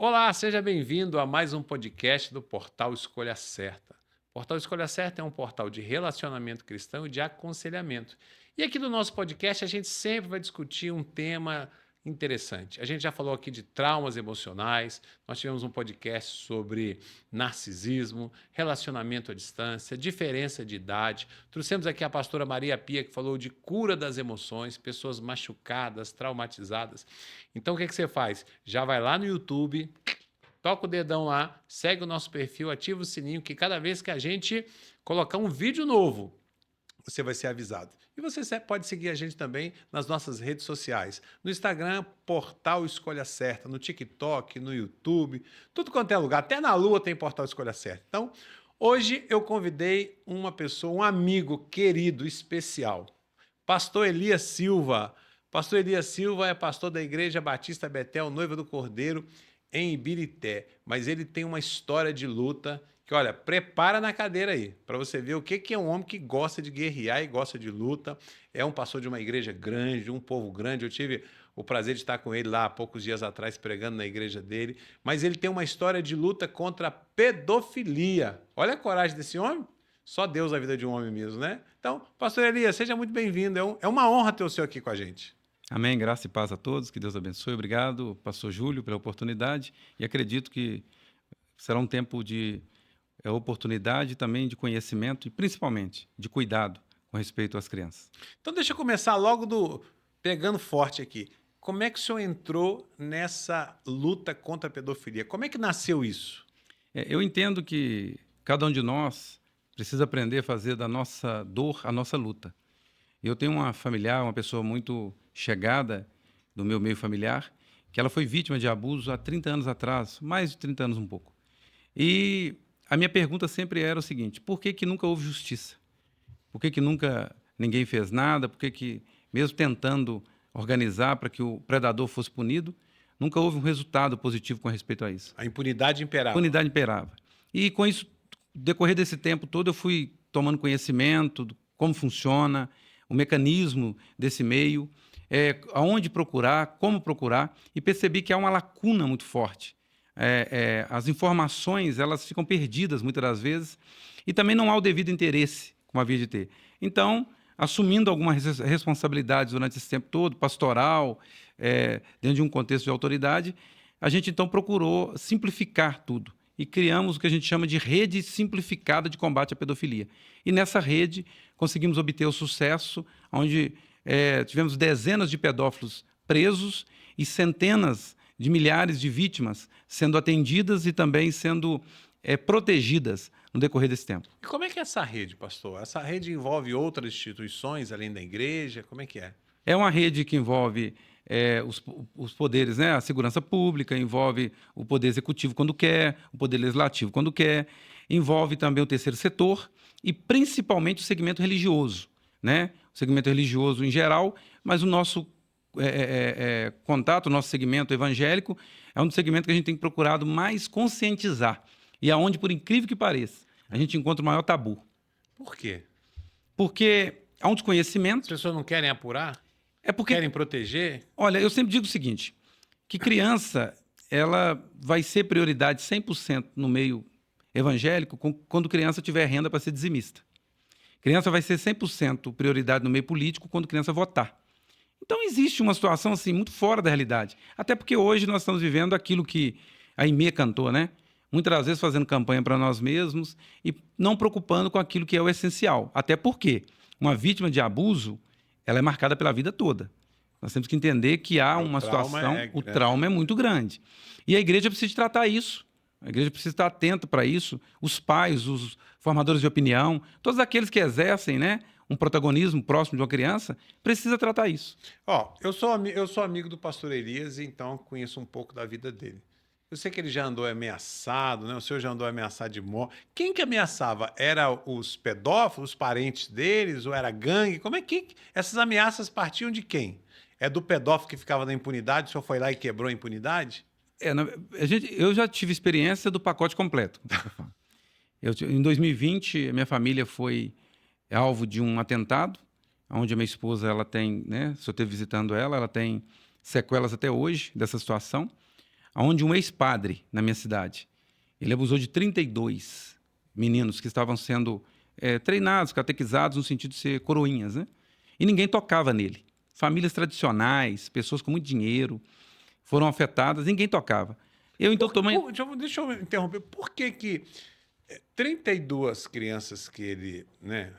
Olá, seja bem-vindo a mais um podcast do Portal Escolha Certa. O Portal Escolha Certa é um portal de relacionamento cristão e de aconselhamento. E aqui no nosso podcast a gente sempre vai discutir um tema interessante. A gente já falou aqui de traumas emocionais, nós tivemos um podcast sobre narcisismo, relacionamento à distância, diferença de idade. Trouxemos aqui a pastora Maria Pia, que falou de cura das emoções, pessoas machucadas, traumatizadas. Então, o que você faz? Já vai lá no YouTube, toca o dedão lá, segue o nosso perfil, ativa o sininho, que cada vez que a gente colocar um vídeo novo, você vai ser avisado. E você pode seguir a gente também nas nossas redes sociais. No Instagram, Portal Escolha Certa. No TikTok, no YouTube, tudo quanto é lugar. Até na Lua tem Portal Escolha Certa. Então, hoje eu convidei uma pessoa, um amigo querido, especial. Pastor Elias Silva. Pastor Elias Silva é pastor da Igreja Batista Betel, Noiva do Cordeiro, em Ibirité. Mas ele tem uma história de luta que, olha, prepara na cadeira aí, para você ver o que é um homem que gosta de guerrear e gosta de luta. É um pastor de uma igreja grande, de um povo grande. Eu tive o prazer de estar com ele lá há poucos dias atrás, pregando na igreja dele. Mas ele tem uma história de luta contra a pedofilia. Olha a coragem desse homem. Só Deus na vida de um homem mesmo, né? Então, pastor Elias, seja muito bem-vindo. É uma honra ter o senhor aqui com a gente. Amém, graça e paz a todos, que Deus abençoe. Obrigado, pastor Júlio, pela oportunidade e acredito que será um tempo de oportunidade também de conhecimento e principalmente de cuidado com respeito às crianças. Então, deixa eu começar logo pegando forte aqui. Como é que o senhor entrou nessa luta contra a pedofilia? Como é que nasceu isso? Eu entendo que cada um de nós precisa aprender a fazer da nossa dor a nossa luta. Eu tenho uma familiar, uma pessoa muito chegada do meu meio familiar, que ela foi vítima de abuso há 30 anos atrás, mais de 30 anos um pouco. E a minha pergunta sempre era o seguinte: por que que nunca houve justiça? Por que que nunca ninguém fez nada? Por que que, mesmo tentando organizar para que o predador fosse punido, nunca houve um resultado positivo com respeito a isso? A impunidade A imperava. impunidade imperava. E com isso, no decorrer desse tempo todo, eu fui tomando conhecimento de como funciona o mecanismo desse meio, aonde procurar, como procurar, e percebi que há uma lacuna muito forte. As informações elas ficam perdidas muitas das vezes e também não há o devido interesse, como havia de ter. Então, assumindo algumas responsabilidades durante esse tempo todo, pastoral, dentro de um contexto de autoridade, a gente então procurou simplificar tudo e criamos o que a gente chama de rede simplificada de combate à pedofilia. E nessa rede conseguimos obter o sucesso, onde tivemos dezenas de pedófilos presos e centenas de milhares de vítimas sendo atendidas e também sendo protegidas no decorrer desse tempo. E como é que é essa rede, pastor? Essa rede envolve outras instituições além da igreja? Como é que é? É uma rede que envolve os poderes, né? A segurança pública, envolve o poder executivo quando quer, o poder legislativo quando quer, envolve também o terceiro setor e principalmente o segmento religioso, né? O segmento religioso em geral, mas o nosso contato, o nosso segmento evangélico é um segmento que a gente tem procurado mais conscientizar e aonde, por incrível que pareça, a gente encontra o maior tabu. Por quê? Porque há um As desconhecimento, pessoas não querem apurar? é porque Querem proteger? olha, eu sempre digo o seguinte, que criança, ela vai ser prioridade 100% no meio evangélico quando criança tiver renda para ser dizimista. Criança vai ser 100% prioridade no meio político quando criança votar. Então existe uma situação assim muito fora da realidade. Até porque hoje nós estamos vivendo aquilo que a Aimee cantou, né? Muitas das vezes fazendo campanha para nós mesmos e não preocupando com aquilo que é o essencial. Até porque uma vítima de abuso, ela é marcada pela vida toda. Nós temos que entender que há uma situação, o trauma é muito grande. E a igreja precisa tratar isso. A igreja precisa estar atenta para isso. Os pais, os formadores de opinião, todos aqueles que exercem, né, um protagonismo próximo de uma criança, precisa tratar isso. Ó, eu sou amigo do pastor Elias, então conheço um pouco da vida dele. Eu sei que ele já andou ameaçado, né? O senhor já andou ameaçado de morte. Quem que ameaçava? Era os pedófilos, os parentes deles, ou era gangue? Como é que essas ameaças partiam de quem? É do pedófilo que ficava na impunidade, o senhor foi lá e quebrou a impunidade? Eu já tive experiência do pacote completo. Em 2020, minha família foi alvo de um atentado, onde a minha esposa, ela tem, né, se eu estiver visitando ela, ela tem sequelas até hoje dessa situação, onde um ex-padre na minha cidade, ele abusou de 32 meninos que estavam sendo treinados, catequizados no sentido de ser coroinhas, né? E ninguém tocava nele. Famílias tradicionais, pessoas com muito dinheiro foram afetadas, ninguém tocava. Eu então tomei... Deixa eu interromper. Por que 32 crianças que ele, né,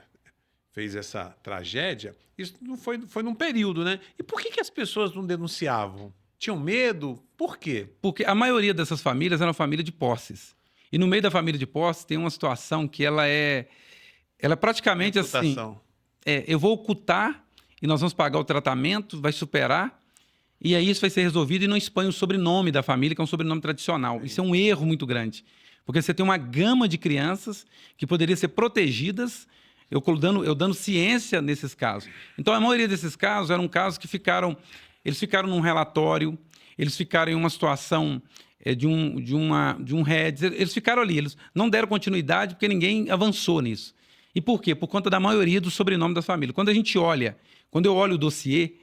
fez essa tragédia, isso não foi num período, né? E por que as pessoas não denunciavam? Tinham medo? Por quê? Porque a maioria dessas famílias eram família de posses. E no meio da família de posses tem uma situação que ela é praticamente assim... eu vou ocultar e nós vamos pagar o tratamento, vai superar, e aí isso vai ser resolvido e não expõe o sobrenome da família, que é um sobrenome tradicional. Isso é um erro muito grande. Porque você tem uma gama de crianças que poderiam ser protegidas, eu dando ciência nesses casos. Então, a maioria desses casos eram casos que eles ficaram num relatório, eles ficaram em uma situação de um REDS, eles ficaram ali, eles não deram continuidade porque ninguém avançou nisso. E por quê? Por conta da maioria do sobrenome da família. Quando eu olho o dossiê,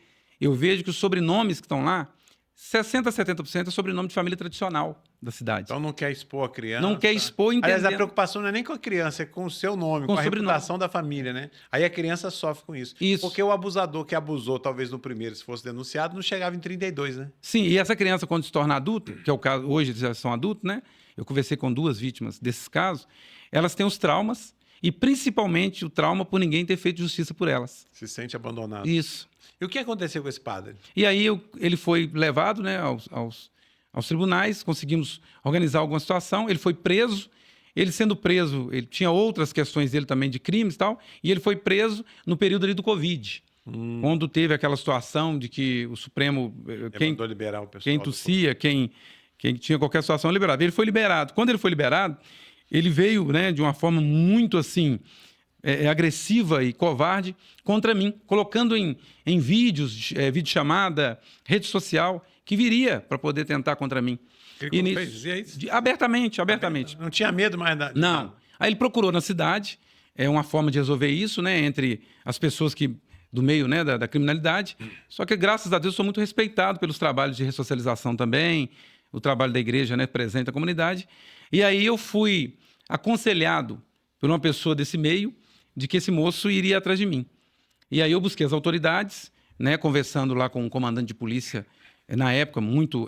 eu vejo que os sobrenomes que estão lá, 60% a 70% é sobrenome de família tradicional da cidade. Então não quer expor a criança. Não quer expor, entendendo. Aliás, a preocupação não é nem com a criança, é com o seu nome, com a reputação da família, né? Aí a criança sofre com isso. Porque o abusador que abusou, talvez no primeiro, se fosse denunciado, não chegava em 32, né? Sim, e essa criança, quando se torna adulta, que é o caso, hoje eles já são adultos, né? Eu conversei com 2 vítimas desses casos, elas têm os traumas, e principalmente o trauma por ninguém ter feito justiça por elas. Se sente abandonado. Isso. E o que aconteceu com esse padre? E aí ele foi levado, né, aos tribunais, conseguimos organizar alguma situação, ele foi preso. Ele sendo preso, ele tinha outras questões dele também de crimes e tal, e ele foi preso no período ali do Covid, quando teve aquela situação de que o Supremo, quem tossia, quem tinha qualquer situação, liberado. Ele foi liberado. Quando ele foi liberado, ele veio, né, de uma forma muito assim... agressiva e covarde contra mim, colocando em vídeos, videochamada, rede social, que viria para poder tentar contra mim. Ele fez isso? Abertamente. Não tinha medo mais da... Não. Aí ele procurou na cidade, uma forma de resolver isso, né, entre as pessoas do meio, né, da criminalidade. Só que, graças a Deus, sou muito respeitado pelos trabalhos de ressocialização também, o trabalho da igreja, né, presente na comunidade. E aí eu fui aconselhado por uma pessoa desse meio, de que esse moço iria atrás de mim. E aí eu busquei as autoridades, né, conversando lá com um comandante de polícia, na época, muito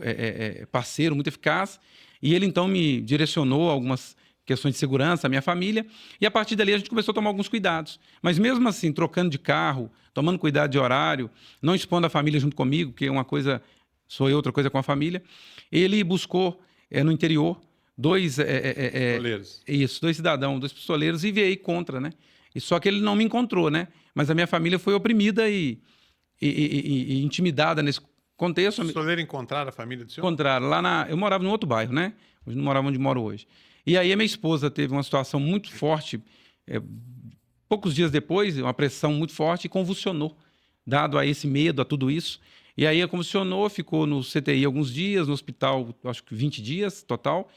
parceiro, muito eficaz, e ele então me direcionou a algumas questões de segurança, a minha família, e a partir dali a gente começou a tomar alguns cuidados. Mas mesmo assim, trocando de carro, tomando cuidado de horário, não expondo a família junto comigo, porque uma coisa sou eu, outra coisa com a família, ele buscou no interior 2 pistoleiros. Isso, 2 cidadãos, 2 pistoleiros, e veio contra, né? E só que ele não me encontrou, né? Mas a minha família foi oprimida e intimidada nesse contexto. Os pistoleiros encontraram a família do senhor? Encontraram. Eu morava num outro bairro, né? Eu não morava onde moro hoje. E aí a minha esposa teve uma situação muito forte, poucos dias depois, uma pressão muito forte, e convulsionou, dado a esse medo, a tudo isso. E aí convulsionou, ficou no CTI alguns dias, no hospital, acho que 20 dias total.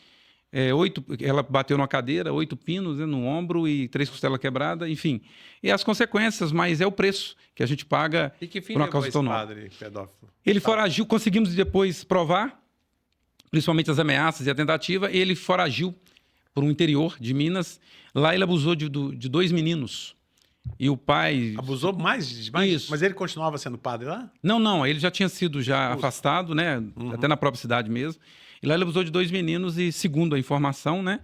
Ela bateu numa cadeira, 8 pinos, né, no ombro e 3 costelas quebradas, enfim. E as consequências, mas é o preço que a gente paga por uma causa tão nova. Padre pedófilo? Ele foragiu, conseguimos depois provar, principalmente as ameaças e a tentativa, e ele foragiu por um interior de Minas. Lá ele abusou de 2 meninos. E o pai... Abusou mais? Isso. Mas ele continuava sendo padre lá? Não, ele já tinha sido afastado, né? Até na própria cidade mesmo. E lá ele abusou de 2 meninos e, segundo a informação, né,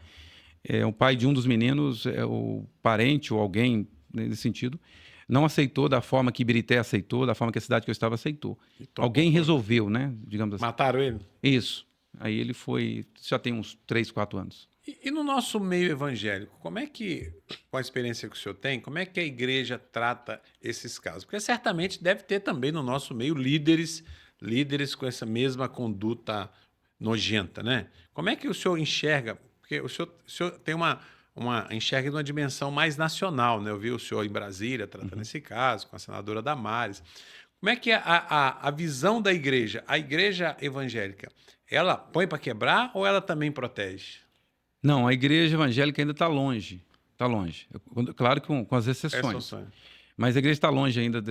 o pai de um dos meninos, o parente ou alguém nesse sentido, não aceitou da forma que Ibirité aceitou, da forma que a cidade que eu estava aceitou. Alguém resolveu, né, digamos assim. Mataram ele? Isso. Aí ele foi, já tem uns 3, 4 anos. E no nosso meio evangélico, como é que, com a experiência que o senhor tem, como é que a igreja trata esses casos? Porque certamente deve ter também no nosso meio líderes com essa mesma conduta nojenta, né? Como é que o senhor enxerga? Porque o senhor tem enxerga de uma dimensão mais nacional, né? Eu vi o senhor em Brasília tratando esse caso, com a senadora Damares. Como é que é a visão da igreja? A igreja evangélica, ela põe para quebrar ou ela também protege? Não, a igreja evangélica ainda está longe. Está longe. Claro que com as exceções. Mas a igreja está longe ainda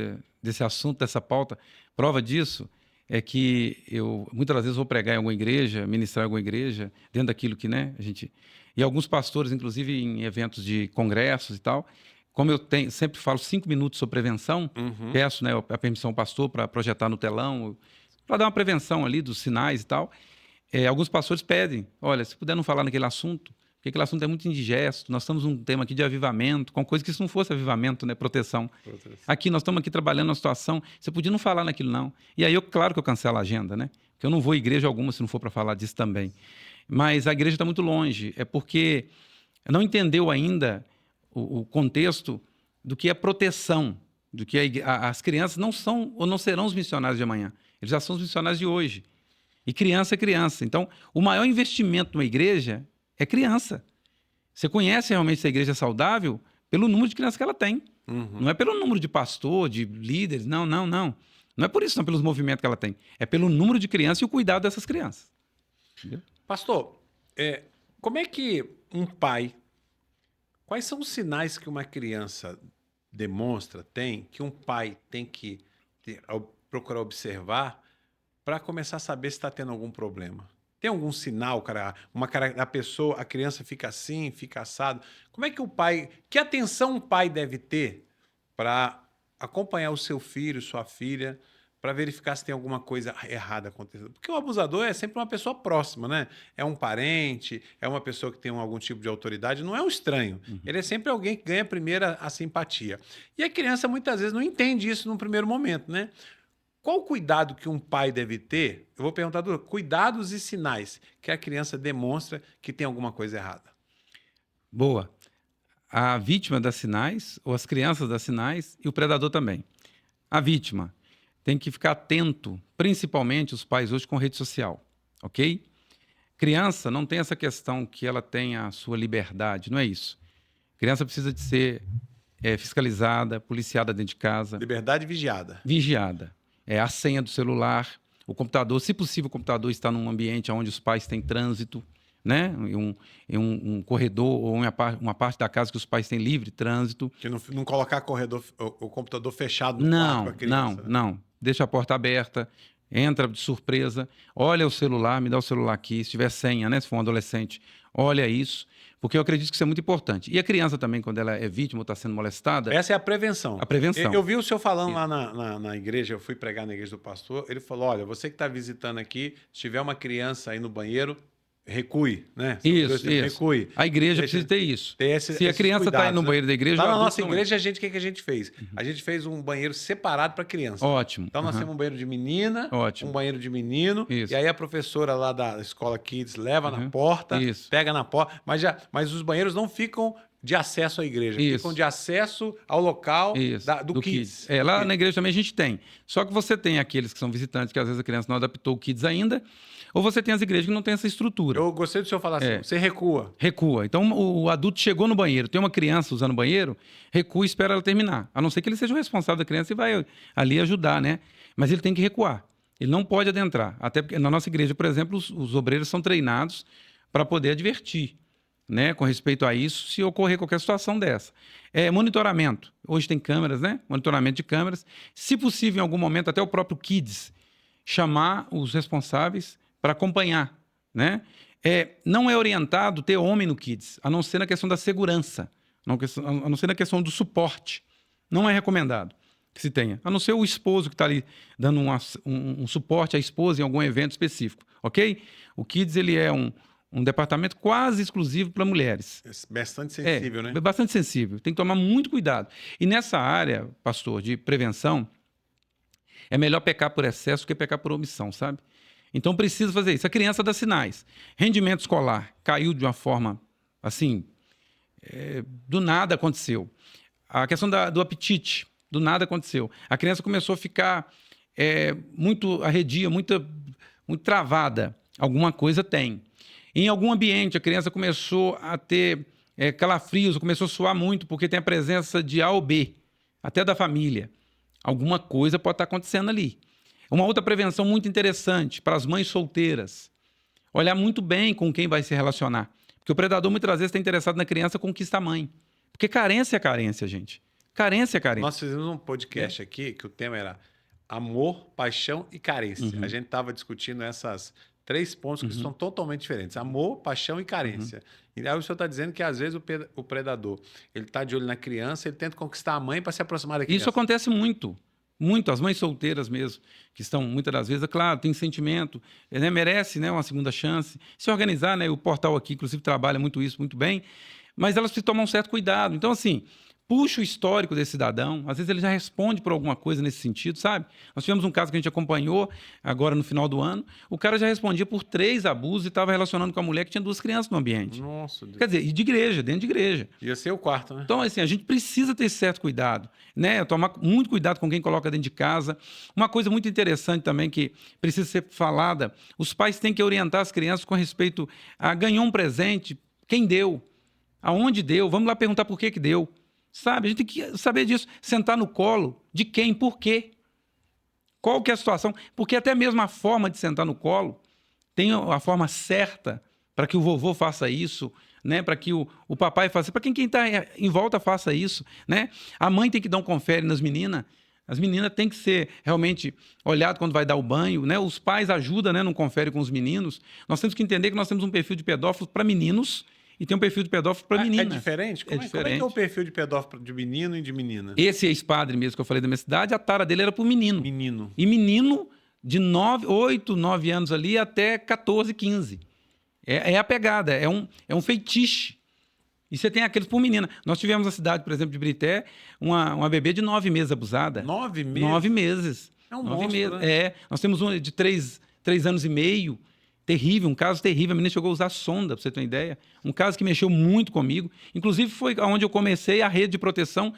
desse assunto, dessa pauta. Prova disso é que eu muitas vezes vou pregar em alguma igreja, ministrar em alguma igreja, dentro daquilo que, né, a gente... E alguns pastores, inclusive em eventos de congressos e tal, como eu sempre falo 5 minutos sobre prevenção, peço, né, a permissão ao pastor para projetar no telão, para dar uma prevenção ali dos sinais e tal. Alguns pastores pedem, olha, se puder não falar naquele assunto, porque aquele assunto é muito indigesto, nós estamos num tema aqui de avivamento, com coisa que se não fosse avivamento, né, proteção. Aqui, nós estamos aqui trabalhando uma situação, você podia não falar naquilo não. E aí, claro que eu cancelo a agenda, né? Porque eu não vou à igreja alguma se não for para falar disso também. Mas a igreja está muito longe, é porque não entendeu ainda o contexto do que é proteção, do que as crianças não são ou não serão os missionários de amanhã, eles já são os missionários de hoje. E criança é criança. Então, o maior investimento numa igreja é criança. Você conhece realmente se a igreja é saudável pelo número de crianças que ela tem. Não é pelo número de pastor, de líderes, não. Não é por isso, não, pelos movimentos que ela tem. É pelo número de crianças e o cuidado dessas crianças. Entendeu? Pastor, como é que um pai... Quais são os sinais que uma criança demonstra, que um pai tem que procurar observar para começar a saber se está tendo algum problema? Tem algum sinal, cara? A criança fica assim, fica assado. Como é que que atenção um pai deve ter para acompanhar o seu filho, sua filha, para verificar se tem alguma coisa errada acontecendo? Porque o abusador é sempre uma pessoa próxima, né? É um parente, é uma pessoa que tem algum tipo de autoridade, não é um estranho. Ele é sempre alguém que ganha primeiro a simpatia. E a criança muitas vezes não entende isso num primeiro momento, né? Qual o cuidado que um pai deve ter? Eu vou perguntar cuidados e sinais que a criança demonstra que tem alguma coisa errada. Boa. A vítima dá sinais, ou as crianças dão sinais, e o predador também. A vítima tem que ficar atento, principalmente os pais hoje com rede social, ok? Criança não tem essa questão que ela tenha a sua liberdade, não é isso. Criança precisa de ser fiscalizada, policiada dentro de casa. Liberdade vigiada. Vigiada. A senha do celular, o computador, se possível o computador está num ambiente onde os pais têm trânsito, né? Em um corredor ou uma parte da casa que os pais têm livre trânsito. Que não colocar o computador fechado no quarto com a criança. Não. Deixa a porta aberta, entra de surpresa, olha o celular, me dá o celular aqui, se tiver senha, né? Se for um adolescente, olha isso, porque eu acredito que isso é muito importante. E a criança também, quando ela é vítima ou está sendo molestada... Essa é a prevenção. A prevenção. Eu vi o senhor falando lá na igreja, eu fui pregar na igreja do pastor, ele falou, olha, você que está visitando aqui, se tiver uma criança aí no banheiro, recue, né? Isso. Recue. A igreja precisa ter isso. Se a criança está no banheiro da igreja... Lá na nossa igreja, o que a gente fez? A gente fez um banheiro separado para criança. Ótimo. Então nós temos um banheiro de menina, Ótimo. um banheiro de menino, Isso. e aí a professora lá da escola Kids leva na porta, pega na porta, mas os banheiros não ficam de acesso à igreja, ficam de acesso ao local do Kids. Lá na igreja também a gente tem. Só que você tem aqueles que são visitantes, que às vezes a criança não adaptou o Kids ainda, ou você tem as igrejas que não têm essa estrutura. Eu gostei do senhor falar assim, você recua. Recua. Então, o adulto chegou no banheiro, tem uma criança usando o banheiro, recua e espera ela terminar. A não ser que ele seja o responsável da criança e vai ali ajudar, né? Mas ele tem que recuar. Ele não pode adentrar. Até porque na nossa igreja, por exemplo, os obreiros são treinados para poder advertir, né? Com respeito a isso, se ocorrer qualquer situação dessa. Monitoramento. Hoje tem câmeras, né? Monitoramento de câmeras. Se possível, em algum momento, até o próprio Kids chamar os responsáveis para acompanhar, né? Não é orientado ter homem no Kids, a não ser na questão da segurança, a não ser na questão do suporte. Não é recomendado que se tenha, a não ser o esposo que está ali dando um suporte à esposa em algum evento específico, ok? O Kids, ele é um departamento quase exclusivo para mulheres. Bastante sensível, né? Bastante sensível, tem que tomar muito cuidado. E nessa área, pastor, de prevenção, é melhor pecar por excesso do que pecar por omissão, sabe? Então precisa fazer isso. A criança dá sinais. Rendimento escolar caiu de uma forma assim, do nada aconteceu. A questão do apetite, do nada aconteceu. A criança começou a ficar muito arredia, muito travada. Alguma coisa tem. Em algum ambiente, a criança começou a ter calafrios, começou a suar muito, porque tem a presença de A ou B, até da família. Alguma coisa pode estar acontecendo ali. Uma outra prevenção muito interessante para as mães solteiras. Olhar muito bem com quem vai se relacionar. Porque o predador muitas vezes está interessado na criança, conquista a mãe. Porque carência é carência, gente. Carência é carência. Nós fizemos um podcast aqui que o tema era amor, paixão e carência. Uhum. A gente estava discutindo essas 3 pontos que são totalmente diferentes. Amor, paixão e carência. E aí o senhor está dizendo que às vezes o predador, ele está de olho na criança, ele tenta conquistar a mãe para se aproximar da criança. Isso acontece muito. Muito. As mães solteiras mesmo, que estão muitas das vezes, é claro, tem sentimento, né, merece, né, uma segunda chance. Se organizar, né, o portal aqui, inclusive, trabalha muito isso, muito bem, mas elas precisam tomar um certo cuidado. Então, assim, puxa o histórico desse cidadão, às vezes ele já responde por alguma coisa nesse sentido, sabe? Nós tivemos um caso que a gente acompanhou agora no final do ano, o cara já respondia por 3 abusos e estava relacionando com a mulher que tinha 2 crianças no ambiente. Nossa, Deus. Quer dizer, e de igreja, dentro de igreja. Ia ser o quarto, né? Então, assim, a gente precisa ter esse certo cuidado, né? Tomar muito cuidado com quem coloca dentro de casa. Uma coisa muito interessante também que precisa ser falada, os pais têm que orientar as crianças com respeito a ganhou um presente, quem deu, aonde deu, vamos lá perguntar por que deu. Sabe, a gente tem que saber disso. Sentar no colo de quem, por quê? Qual que é a situação? Porque até mesmo a forma de sentar no colo tem a forma certa para que o vovô faça isso, né? Para que o papai faça, para quem está em volta faça isso, né? A mãe tem que dar um confere nas meninas. As meninas têm que ser realmente olhado quando vai dar o banho, né? Os pais ajudam, né? Não confere com os meninos. Nós temos que entender que nós temos um perfil de pedófilo para meninos e tem um perfil de pedófilo para menina. É diferente? Como é que é o perfil de pedófilo de menino e de menina? Esse ex-padre mesmo que eu falei da minha cidade, a tara dele era pro menino. Menino. E menino de 8, 9 anos ali até 14, 15. É a pegada, é um feitiço. E você tem aqueles por menina. Nós tivemos na cidade, por exemplo, de Brité, uma bebê de 9 meses abusada. 9 meses? 9 meses. É um 9 monstro, meses. né? É. Nós temos uma de 3 anos e meio. Terrível, um caso terrível. A menina chegou a usar sonda, para você ter uma ideia. Um caso que mexeu muito comigo. Inclusive, foi onde eu comecei a rede de proteção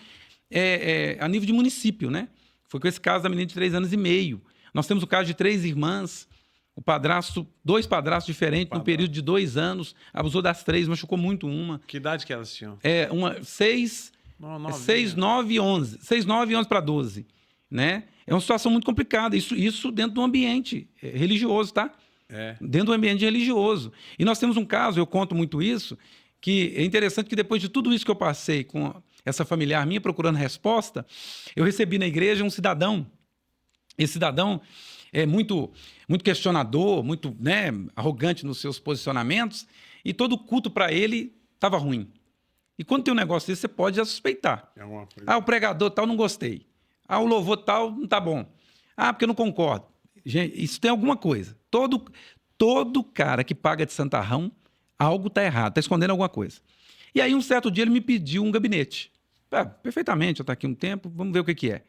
a nível de município, né? Foi com esse caso da menina de 3 anos e meio. Nós temos o caso de 3 irmãs. O padrasto, 2 padrastos diferentes, no período de 2 anos, abusou das 3, machucou muito uma. Que idade que elas tinham? 6, 9 e 11. 6, 9 e 11 para 12. Né? É uma situação muito complicada. Isso dentro do ambiente religioso, tá? Dentro do ambiente religioso. E nós temos um caso, eu conto muito isso, que é interessante que depois de tudo isso que eu passei com essa familiar minha procurando resposta, eu recebi na igreja um cidadão. Esse cidadão é muito questionador, muito, né, arrogante nos seus posicionamentos, e todo culto para ele estava ruim. E quando tem um negócio desse, você pode já suspeitar. O pregador tal, não gostei. O louvor tal, não tá bom. Porque eu não concordo. Gente, isso tem alguma coisa. Todo cara que paga de santarrão, algo está errado, está escondendo alguma coisa. E aí, um certo dia, ele me pediu um gabinete. Perfeitamente, eu estou aqui um tempo, vamos ver o que é.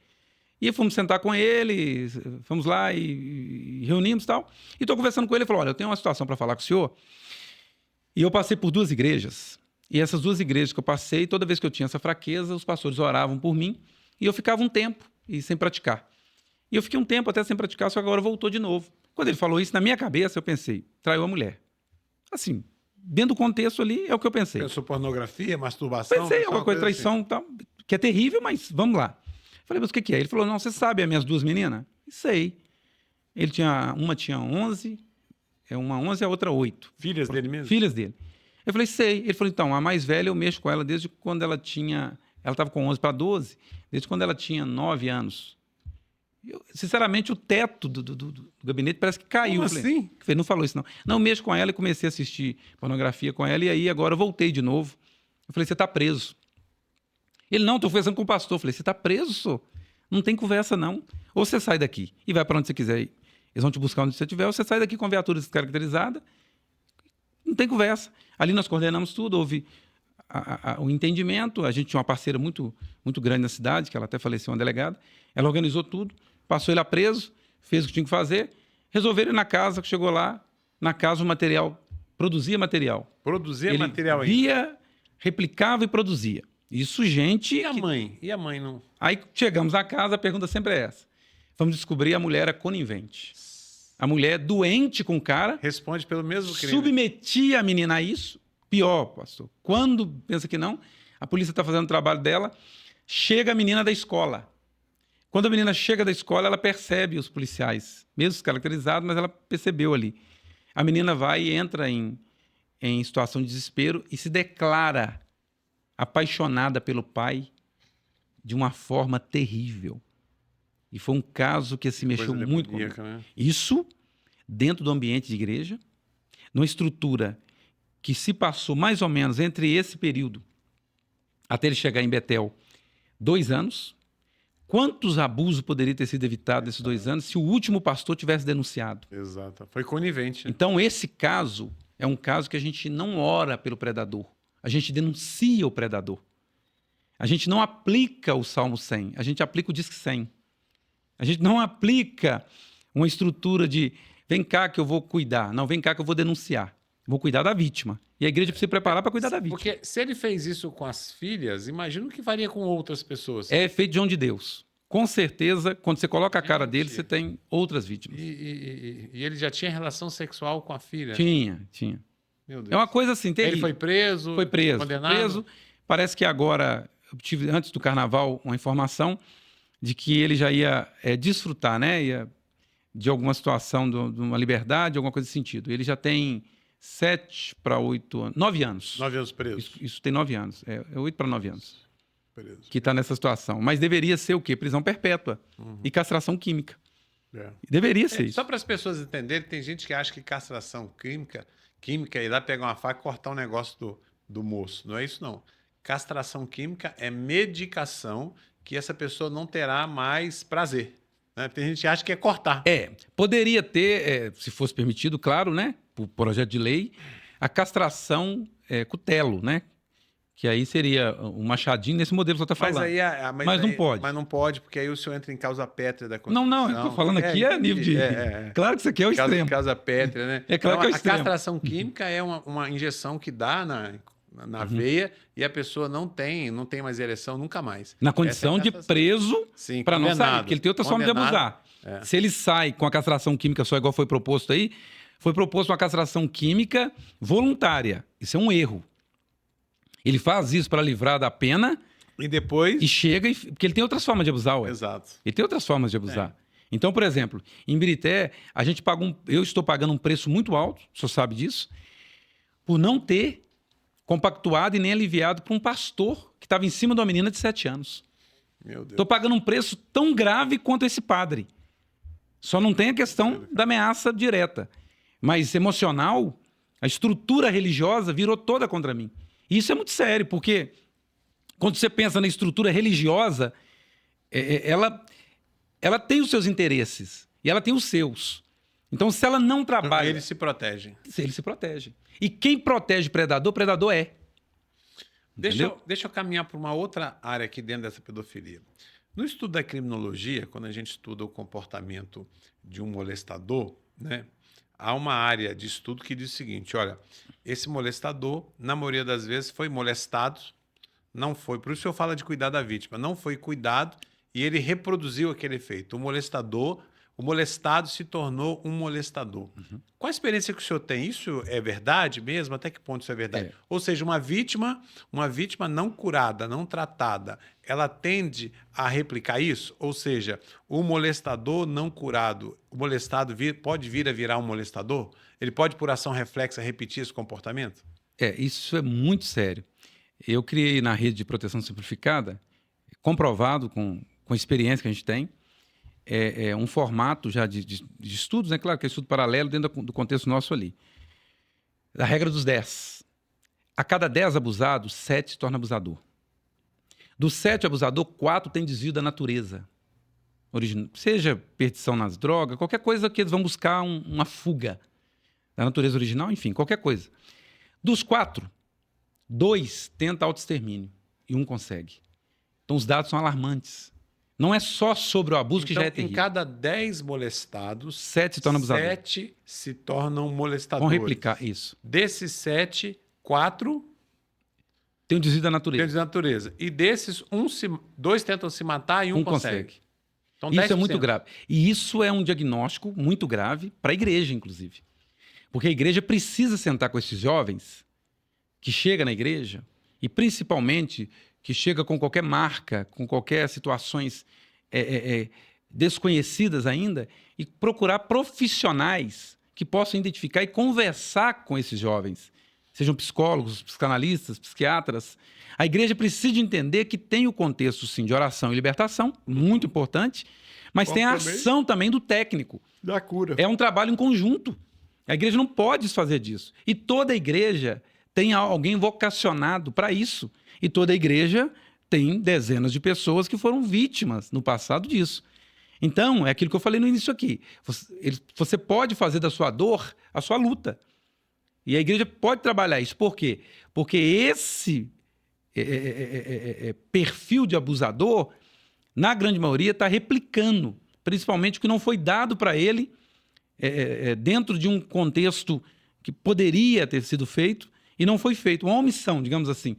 E fomos sentar com ele, fomos lá e reunimos e tal. E estou conversando com ele, ele falou, olha, eu tenho uma situação para falar com o senhor. E eu passei por 2 igrejas. E essas 2 igrejas que eu passei, toda vez que eu tinha essa fraqueza, os pastores oravam por mim e eu ficava um tempo e sem praticar. E eu fiquei um tempo até sem praticar, só que agora voltou de novo. Quando ele falou isso, na minha cabeça, eu pensei, traiu a mulher. Assim, dentro do contexto ali, é o que eu pensei. Pensou pornografia, masturbação? Pensei, alguma coisa, traição, assim. Tal, que é terrível, mas vamos lá. Falei, mas o que é? Ele falou, não, você sabe as minhas 2 meninas? Sei. Uma tinha 11, uma 11 e a outra 8. Filhas dele mesmo? Filhas dele. Eu falei, sei. Ele falou, então, a mais velha eu mexo com ela desde quando ela estava com 11 para 12, desde quando ela tinha 9 anos. Sinceramente, o teto do gabinete parece que caiu. Como assim? Ele não falou isso, não. Não, eu mexo com ela e comecei a assistir pornografia com ela, e aí agora eu voltei de novo. Eu falei, você está preso. Ele, não, estou conversando com o pastor. Eu falei, você está preso, senhor? Não tem conversa, não. Ou você sai daqui e vai para onde você quiser ir. Eles vão te buscar onde você estiver, ou você sai daqui com a viatura descaracterizada. Não tem conversa. Ali nós coordenamos tudo, houve o entendimento. A gente tinha uma parceira muito, muito grande na cidade, que ela até faleceu, uma delegada. Ela organizou tudo, passou ele a preso, fez o que tinha que fazer, resolveram ir na casa, chegou lá, na casa o material, produzia material. Produzia material ainda? Via, replicava e produzia. Isso, gente... E a mãe? E a mãe não? Aí chegamos na casa, a pergunta sempre é essa. Vamos descobrir, a mulher era conivente. A mulher doente com o cara... Responde pelo mesmo crime. Submetia a menina a isso. Pior, pastor. Quando pensa que não, a polícia está fazendo o trabalho dela, chega a menina da escola. Quando a menina chega da escola, ela percebe os policiais, mesmo descaracterizados, mas ela percebeu ali. A menina vai e entra em situação de desespero e se declara apaixonada pelo pai de uma forma terrível. E foi um caso que se mexeu Coisa muito comigo. demoníaca, né? Isso dentro do ambiente de igreja, numa estrutura que se passou mais ou menos entre esse período até ele chegar em Betel, 2 anos. Quantos abusos poderiam ter sido evitados nesses 2 anos se o último pastor tivesse denunciado? Exato. Foi conivente, né? Então, esse caso é um caso que a gente não ora pelo predador. A gente denuncia o predador. A gente não aplica o Salmo 100. A gente aplica o Disque 100. A gente não aplica uma estrutura de vem cá que eu vou cuidar. Não, vem cá que eu vou denunciar. Vou cuidar da vítima. E a igreja precisa se preparar para cuidar da vítima. Porque se ele fez isso com as filhas, imagino que faria com outras pessoas. É feito de João de Deus. Com certeza, quando você coloca a cara dele, Gente. você tem outras vítimas. E ele já tinha relação sexual com a filha? Tinha. Meu Deus. É uma coisa assim, terrível. Ele foi preso? Foi preso. Condenado? Parece que agora, eu tive antes do carnaval uma informação de que ele já ia desfrutar, né? De alguma situação, de uma liberdade, alguma coisa nesse sentido. Ele já tem 7 para 8 anos, 9 anos. 9 anos preso. Isso tem 9 anos. É 8 para 9 anos Preso. que está nessa situação. Mas deveria ser o quê? Prisão perpétua e castração química. É. Deveria ser isso. Só para as pessoas entenderem, tem gente que acha que castração química é ir lá pegar uma faca e cortar um negócio do moço. Não é isso, não. Castração química é medicação que essa pessoa não terá mais prazer. Né? Tem gente que acha que é cortar. Poderia ter, se fosse permitido, claro, né? Por projeto de lei, a castração cutelo, né? Que aí seria um machadinho nesse modelo que você está falando. Mas não pode. Mas não pode, porque aí o senhor entra em causa pétrea da Constituição. Não, eu estou falando aqui a nível de... Claro que isso aqui é o extremo. Causa pétrea, né? É claro que é o extremo. A castração química é uma injeção que dá na veia e a pessoa não tem mais ereção nunca mais. Na condição de preso para não sair, porque ele tem outras formas de abusar. Se ele sai com a castração química só igual foi proposto aí, foi proposto uma castração química voluntária. Isso é um erro. Ele faz isso para livrar da pena e depois... E chega... Porque ele tem outras formas de abusar, ué. Exato. Ele tem outras formas de abusar. Então, por exemplo, em Birité, a gente paga eu estou pagando um preço muito alto, o senhor sabe disso, por não ter compactuado e nem aliviado para um pastor que estava em cima de uma menina de 7 anos. Meu Deus. Estou pagando um preço tão grave quanto esse padre. Só não tem a questão da ameaça direta. Mas emocional, a estrutura religiosa virou toda contra mim. E isso é muito sério, porque quando você pensa na estrutura religiosa, ela tem os seus interesses e ela tem os seus. Então, se ela não trabalha... Ele se protege. Ele se protege. E quem protege predador é. Deixa eu caminhar para uma outra área aqui dentro dessa pedofilia. No estudo da criminologia, quando a gente estuda o comportamento de um molestador, né, há uma área de estudo que diz o seguinte, olha, esse molestador, na maioria das vezes, foi molestado, não foi, por isso eu falo de cuidar da vítima, não foi cuidado e ele reproduziu aquele efeito. O molestado se tornou um molestador. Qual a experiência que o senhor tem? Isso é verdade mesmo? Até que ponto isso é verdade? Ou seja, uma vítima não curada, não tratada, ela tende a replicar isso? Ou seja, o molestador não curado, o molestado pode vir a virar um molestador? Ele pode, por ação reflexa, repetir esse comportamento? Isso é muito sério. Eu criei na rede de proteção simplificada, comprovado com a experiência que a gente tem, um formato já de estudos, né? Claro que é estudo paralelo dentro do contexto nosso ali. A regra dos 10. A cada 10 abusados, 7 se torna abusador. Dos 7 abusadores, 4 tem desvio da natureza. Seja perdição nas drogas, qualquer coisa que eles vão buscar uma fuga da natureza original, enfim, qualquer coisa. Dos 4, 2 tentam autoextermínio e 1 consegue. Então os dados são alarmantes. Não é só sobre o abuso que já é terrível. Em cada 10 molestados, 7 se tornam abusadores. 7 se tornam molestadores. Vamos replicar isso. Desses 7, 4 tem um desvio da natureza. Tem desvio da natureza. E desses, 2 tentam se matar e 1 consegue. Então, isso é muito grave. E isso é um diagnóstico muito grave para a igreja, inclusive. Porque a igreja precisa sentar com esses jovens que chegam na igreja e, principalmente, que chega com qualquer marca, com qualquer situações desconhecidas ainda, e procurar profissionais que possam identificar e conversar com esses jovens, sejam psicólogos, psicanalistas, psiquiatras. A igreja precisa entender que tem o contexto, sim, de oração e libertação, muito importante, Mas tem a ação também do técnico. Da cura. É um trabalho em conjunto. A igreja não pode desfazer disso. E toda igreja tem alguém vocacionado para isso. E toda igreja tem dezenas de pessoas que foram vítimas no passado disso. Então, é aquilo que eu falei no início aqui. Você pode fazer da sua dor a sua luta. E a igreja pode trabalhar isso. Por quê? Porque esse perfil de abusador, na grande maioria, está replicando, principalmente o que não foi dado para ele dentro de um contexto que poderia ter sido feito e não foi feito. Uma omissão, digamos assim,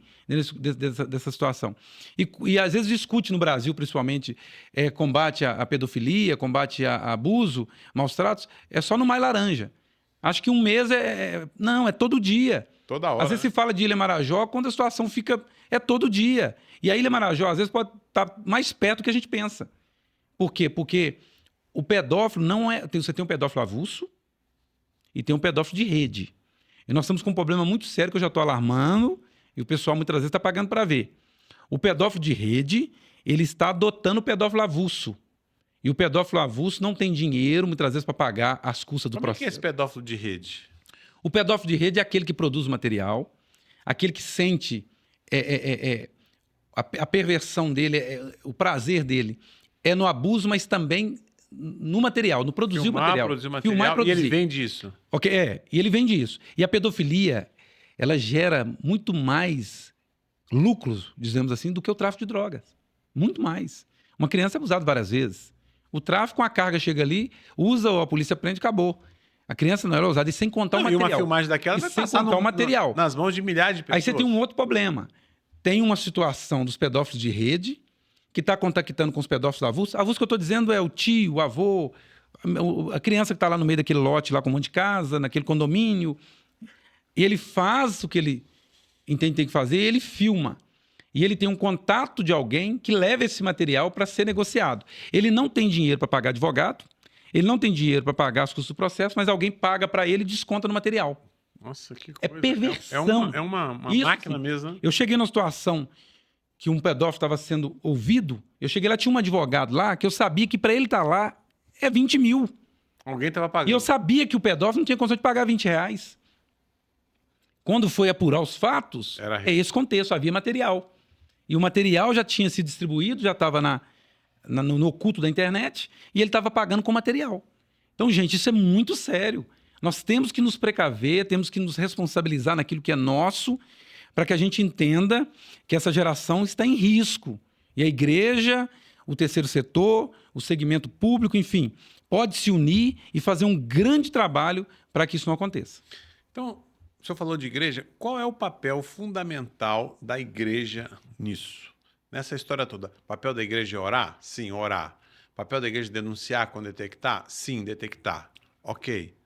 dessa situação. E às vezes discute no Brasil, principalmente, combate à pedofilia, combate a abuso, maus tratos, é só no Mar Laranja. Acho que um mês Não, é todo dia. Toda hora. Às vezes se fala de Ilha Marajó quando a situação fica... É todo dia. E a Ilha Marajó, às vezes, pode estar mais perto do que a gente pensa. Por quê? Porque o pedófilo não é... Você tem um pedófilo avulso e tem um pedófilo de rede. E nós estamos com um problema muito sério que eu já estou alarmando e o pessoal muitas vezes está pagando para ver. O pedófilo de rede, ele está adotando o pedófilo avulso. E o pedófilo avulso não tem dinheiro, muitas vezes, para pagar as custas do processo. Como é que é esse pedófilo de rede? O pedófilo de rede é aquele que produz o material, aquele que sente a perversão dele, o prazer dele é no abuso, mas também no material, no produzir o material. Produzir o material. Filmar e produzir. E ele vende isso. E ele vende isso. E a pedofilia, ela gera muito mais lucros, dizemos assim, do que o tráfico de drogas. Muito mais. Uma criança é abusada várias vezes. O tráfico, a carga chega ali, usa, a polícia prende, acabou. A criança não era usada, e sem contar o material. E uma filmagem daquela vai passar o material. Nas mãos de milhares de pessoas. Aí você tem um outro problema. Tem uma situação dos pedófilos de rede, que está contactando com os pedófilos avulsos. Avulso que eu estou dizendo é o tio, o avô, a criança que está lá no meio daquele lote, lá com um monte de casa, naquele condomínio. E ele faz o que ele entende que tem que fazer, e ele filma. E ele tem um contato de alguém que leva esse material para ser negociado. Ele não tem dinheiro para pagar advogado, ele não tem dinheiro para pagar os custos do processo, mas alguém paga para ele e desconta no material. Nossa, que coisa. É perversão. É uma máquina mesmo, né? Eu cheguei numa situação que um pedófilo estava sendo ouvido, eu cheguei lá, tinha um advogado lá, que eu sabia que para ele estar lá é 20 mil. Alguém estava pagando. E eu sabia que o pedófilo não tinha condição de pagar 20 reais. Quando foi apurar os fatos, é esse contexto, havia material. E o material já tinha sido distribuído, já estava no oculto da internet, e ele estava pagando com material. Então, gente, isso é muito sério. Nós temos que nos precaver, temos que nos responsabilizar naquilo que é nosso, para que a gente entenda que essa geração está em risco. E a igreja, o terceiro setor, o segmento público, enfim, pode se unir e fazer um grande trabalho para que isso não aconteça. Então, o senhor falou de igreja, qual é o papel fundamental da igreja nisso? Nessa história toda. O papel da igreja é orar? Sim, orar. O papel da igreja é denunciar quando detectar? Sim, detectar. Ok.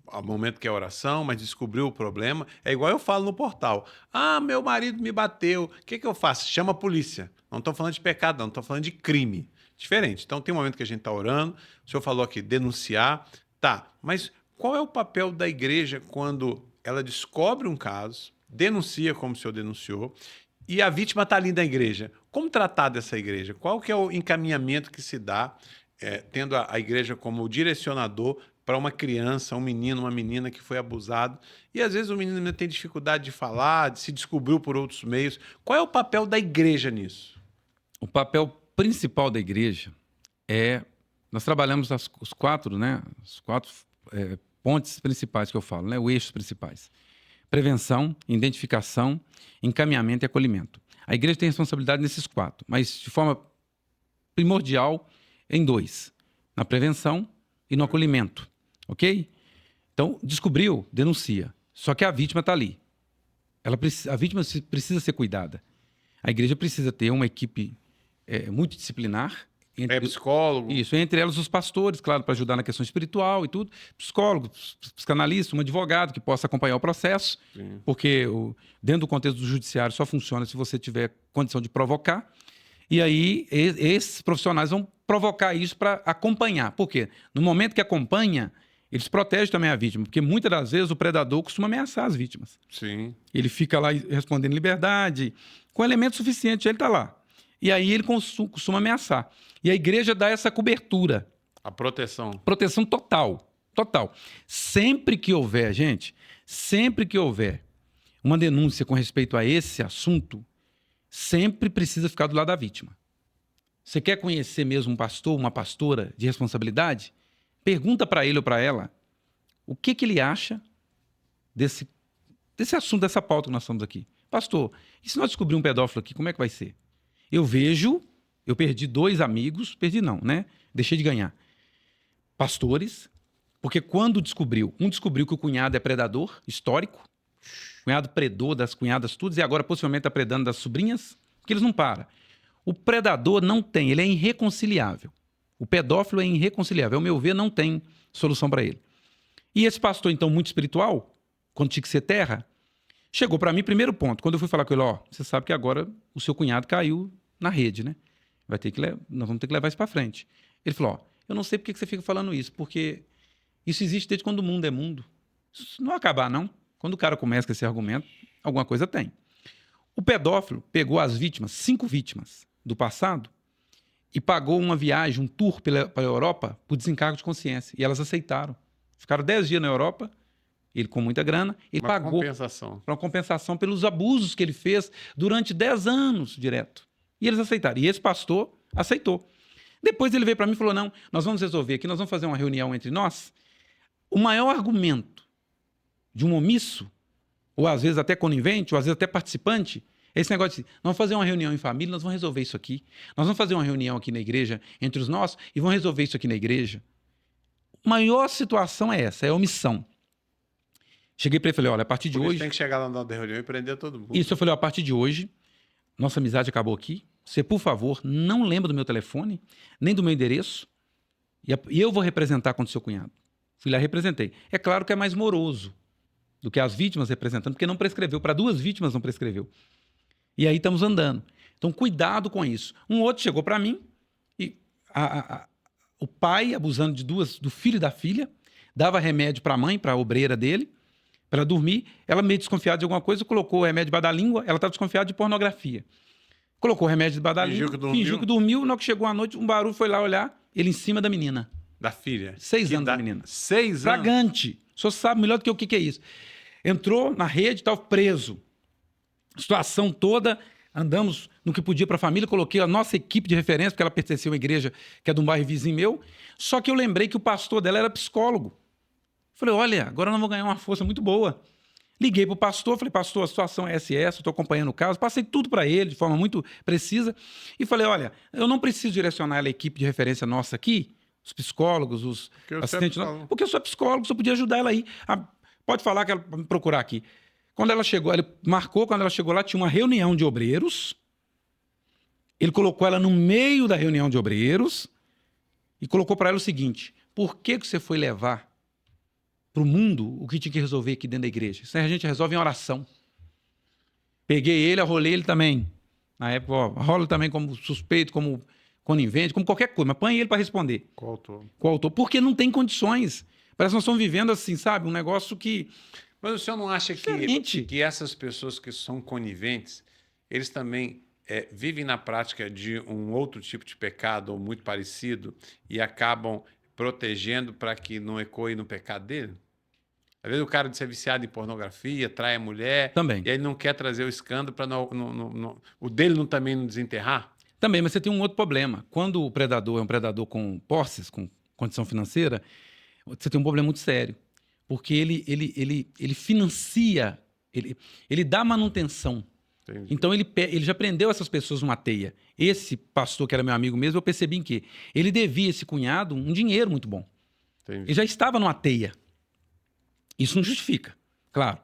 Ao momento que é oração, mas descobriu o problema. É igual eu falo no portal. Ah, meu marido me bateu. O que eu faço? Chama a polícia. Não estou falando de pecado, não. Estou falando de crime. Diferente. Então, tem um momento que a gente está orando. O senhor falou aqui, denunciar. Tá, mas qual é o papel da igreja quando ela descobre um caso, denuncia como o senhor denunciou, e a vítima está ali na igreja? Como tratar dessa igreja? Qual que é o encaminhamento que se dá, tendo a igreja como direcionador para uma criança, um menino, uma menina que foi abusado, e às vezes o menino tem dificuldade de falar, de se descobriu por outros meios. Qual é o papel da igreja nisso? O papel principal da igreja nós trabalhamos os quatro pontes principais que eu falo, os eixos principais. Prevenção, identificação, encaminhamento e acolhimento. A igreja tem responsabilidade nesses quatro, mas de forma primordial em dois: na prevenção e no acolhimento. Ok? Então, descobriu, denuncia. Só que a vítima está ali. A vítima precisa ser cuidada. A igreja precisa ter uma equipe multidisciplinar. Psicólogo. Isso, entre elas os pastores, claro, para ajudar na questão espiritual e tudo. Psicólogo, psicanalista, um advogado que possa acompanhar o processo. Sim. Porque dentro do contexto do judiciário só funciona se você tiver condição de provocar. E aí esses profissionais vão provocar isso para acompanhar. Por quê? No momento que acompanha, eles protegem também a vítima, porque muitas das vezes o predador costuma ameaçar as vítimas. Sim. Ele fica lá respondendo em liberdade, com elementos suficientes, ele está lá. E aí ele costuma ameaçar. E a igreja dá essa cobertura. A proteção. Proteção total. Total. Sempre que houver, gente, sempre que houver uma denúncia com respeito a esse assunto, sempre precisa ficar do lado da vítima. Você quer conhecer mesmo um pastor, uma pastora de responsabilidade? Pergunta para ele ou para ela o que ele acha desse assunto, dessa pauta que nós estamos aqui. Pastor, e se nós descobrirmos um pedófilo aqui, como é que vai ser? Eu perdi 2 amigos, perdi não, né? Deixei de ganhar. Pastores, porque quando um descobriu que o cunhado é predador histórico, o cunhado predou das cunhadas todas e agora possivelmente está predando das sobrinhas, porque eles não param. O predador não tem, ele é irreconciliável. O pedófilo é irreconciliável. Ao meu ver, não tem solução para ele. E esse pastor, então, muito espiritual, quando tinha que ser terra, chegou para mim, primeiro ponto, quando eu fui falar com ele, você sabe que agora o seu cunhado caiu na rede, né? Nós vamos ter que levar isso para frente. Ele falou, eu não sei por que você fica falando isso, porque isso existe desde quando o mundo é mundo. Isso não vai acabar, não. Quando o cara começa com esse argumento, alguma coisa tem. O pedófilo pegou as vítimas, 5 vítimas do passado, e pagou uma viagem, um tour pela Europa, por desencargo de consciência. E elas aceitaram. Ficaram 10 dias na Europa, ele com muita grana, ele pagou uma compensação pelos abusos que ele fez durante 10 anos direto. E eles aceitaram. E esse pastor aceitou. Depois ele veio para mim e falou, não, nós vamos resolver aqui, nós vamos fazer uma reunião entre nós. O maior argumento de um omisso, ou às vezes até conivente, ou às vezes até participante, é esse negócio de, nós vamos fazer uma reunião em família, nós vamos resolver isso aqui. Nós vamos fazer uma reunião aqui na igreja entre os nossos e vamos resolver isso aqui na igreja. A maior situação é essa, é a omissão. Cheguei para ele e falei, olha, a partir de hoje... tem que chegar lá na reunião e prender todo mundo. Isso, eu falei, a partir de hoje, nossa amizade acabou aqui. Você, por favor, não lembra do meu telefone, nem do meu endereço, e eu vou representar contra o seu cunhado. Fui lá e representei. É claro que é mais moroso do que as vítimas representando, porque não prescreveu. Para 2 vítimas não prescreveu. E aí estamos andando. Então, cuidado com isso. Um outro chegou para mim e o pai, abusando do filho e da filha, dava remédio para a mãe, para a obreira dele, para dormir. Ela, meio desconfiada de alguma coisa, colocou o remédio debaixo da língua. Ela estava desconfiada de pornografia. Colocou o remédio debaixo da língua, fingiu que dormiu. Na hora que chegou à noite, um barulho, foi lá olhar, ele em cima da menina. Da filha? 6 anos da menina. 6 anos? Fragante. O senhor sabe melhor do que o que é isso. Entrou na rede, estava preso. Situação toda, andamos no que podia para a família, coloquei a nossa equipe de referência, porque ela pertencia a uma igreja que é de um bairro vizinho meu, só que eu lembrei que o pastor dela era psicólogo. Falei, olha, agora nós vamos ganhar uma força muito boa. Liguei para o pastor, falei, pastor, a situação é essa, estou acompanhando o caso, passei tudo para ele de forma muito precisa e falei, olha, eu não preciso direcionar a equipe de referência nossa aqui, os psicólogos, os assistentes, porque eu sou psicólogo, só podia ajudar ela aí. Pode falar que ela me procurar aqui. Quando ela chegou, ele marcou, quando ela chegou lá, tinha uma reunião de obreiros, ele colocou ela no meio da reunião de obreiros e colocou para ela o seguinte, por que você foi levar para o mundo o que tinha que resolver aqui dentro da igreja? Isso aí a gente resolve em oração. Peguei ele, arrolei ele também. Na época, arrolo também como suspeito, como conivente, como qualquer coisa, mas põe ele para responder. Qual autor? Porque não tem condições. Parece que nós estamos vivendo assim, sabe? Um negócio que... Mas o senhor não acha que essas pessoas que são coniventes, eles também vivem na prática de um outro tipo de pecado ou muito parecido e acabam protegendo para que não ecoe no pecado dele? Às vezes o cara de ser viciado em pornografia, trai a mulher, também. E aí não quer trazer o escândalo para o dele também não desenterrar? Também, mas você tem um outro problema. Quando o predador é um predador com posses, com condição financeira, você tem um problema muito sério. Porque ele financia, ele dá manutenção. Entendi. Então ele já prendeu essas pessoas numa teia. Esse pastor, que era meu amigo mesmo, eu percebi em que ele devia esse cunhado um dinheiro muito bom. Entendi. Ele já estava numa teia. Isso não justifica, claro.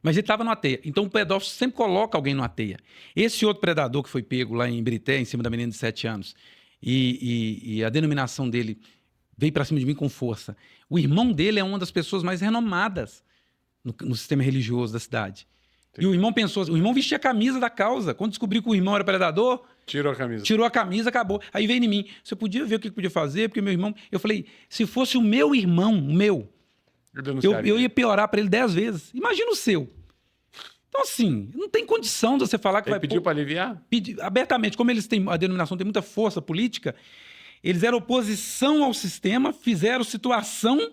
Mas ele estava numa teia. Então o pedófilo sempre coloca alguém numa teia. Esse outro predador que foi pego lá em Brité, em cima da menina de 7 anos, e a denominação dele veio para cima de mim com força. O irmão dele é uma das pessoas mais renomadas no sistema religioso da cidade. Sim. E o irmão pensou, o irmão vestia a camisa da causa. Quando descobriu que o irmão era predador, tirou a camisa, acabou. Aí veio em mim, você podia ver o que podia fazer, porque meu irmão... Eu falei, se fosse o meu irmão, eu ia piorar para ele 10 vezes. Imagina o seu. Então, assim, não tem condição de você falar que ele pediu para aliviar? Abertamente, como eles têm, a denominação tem muita força política, Eles eram oposição ao sistema, fizeram situação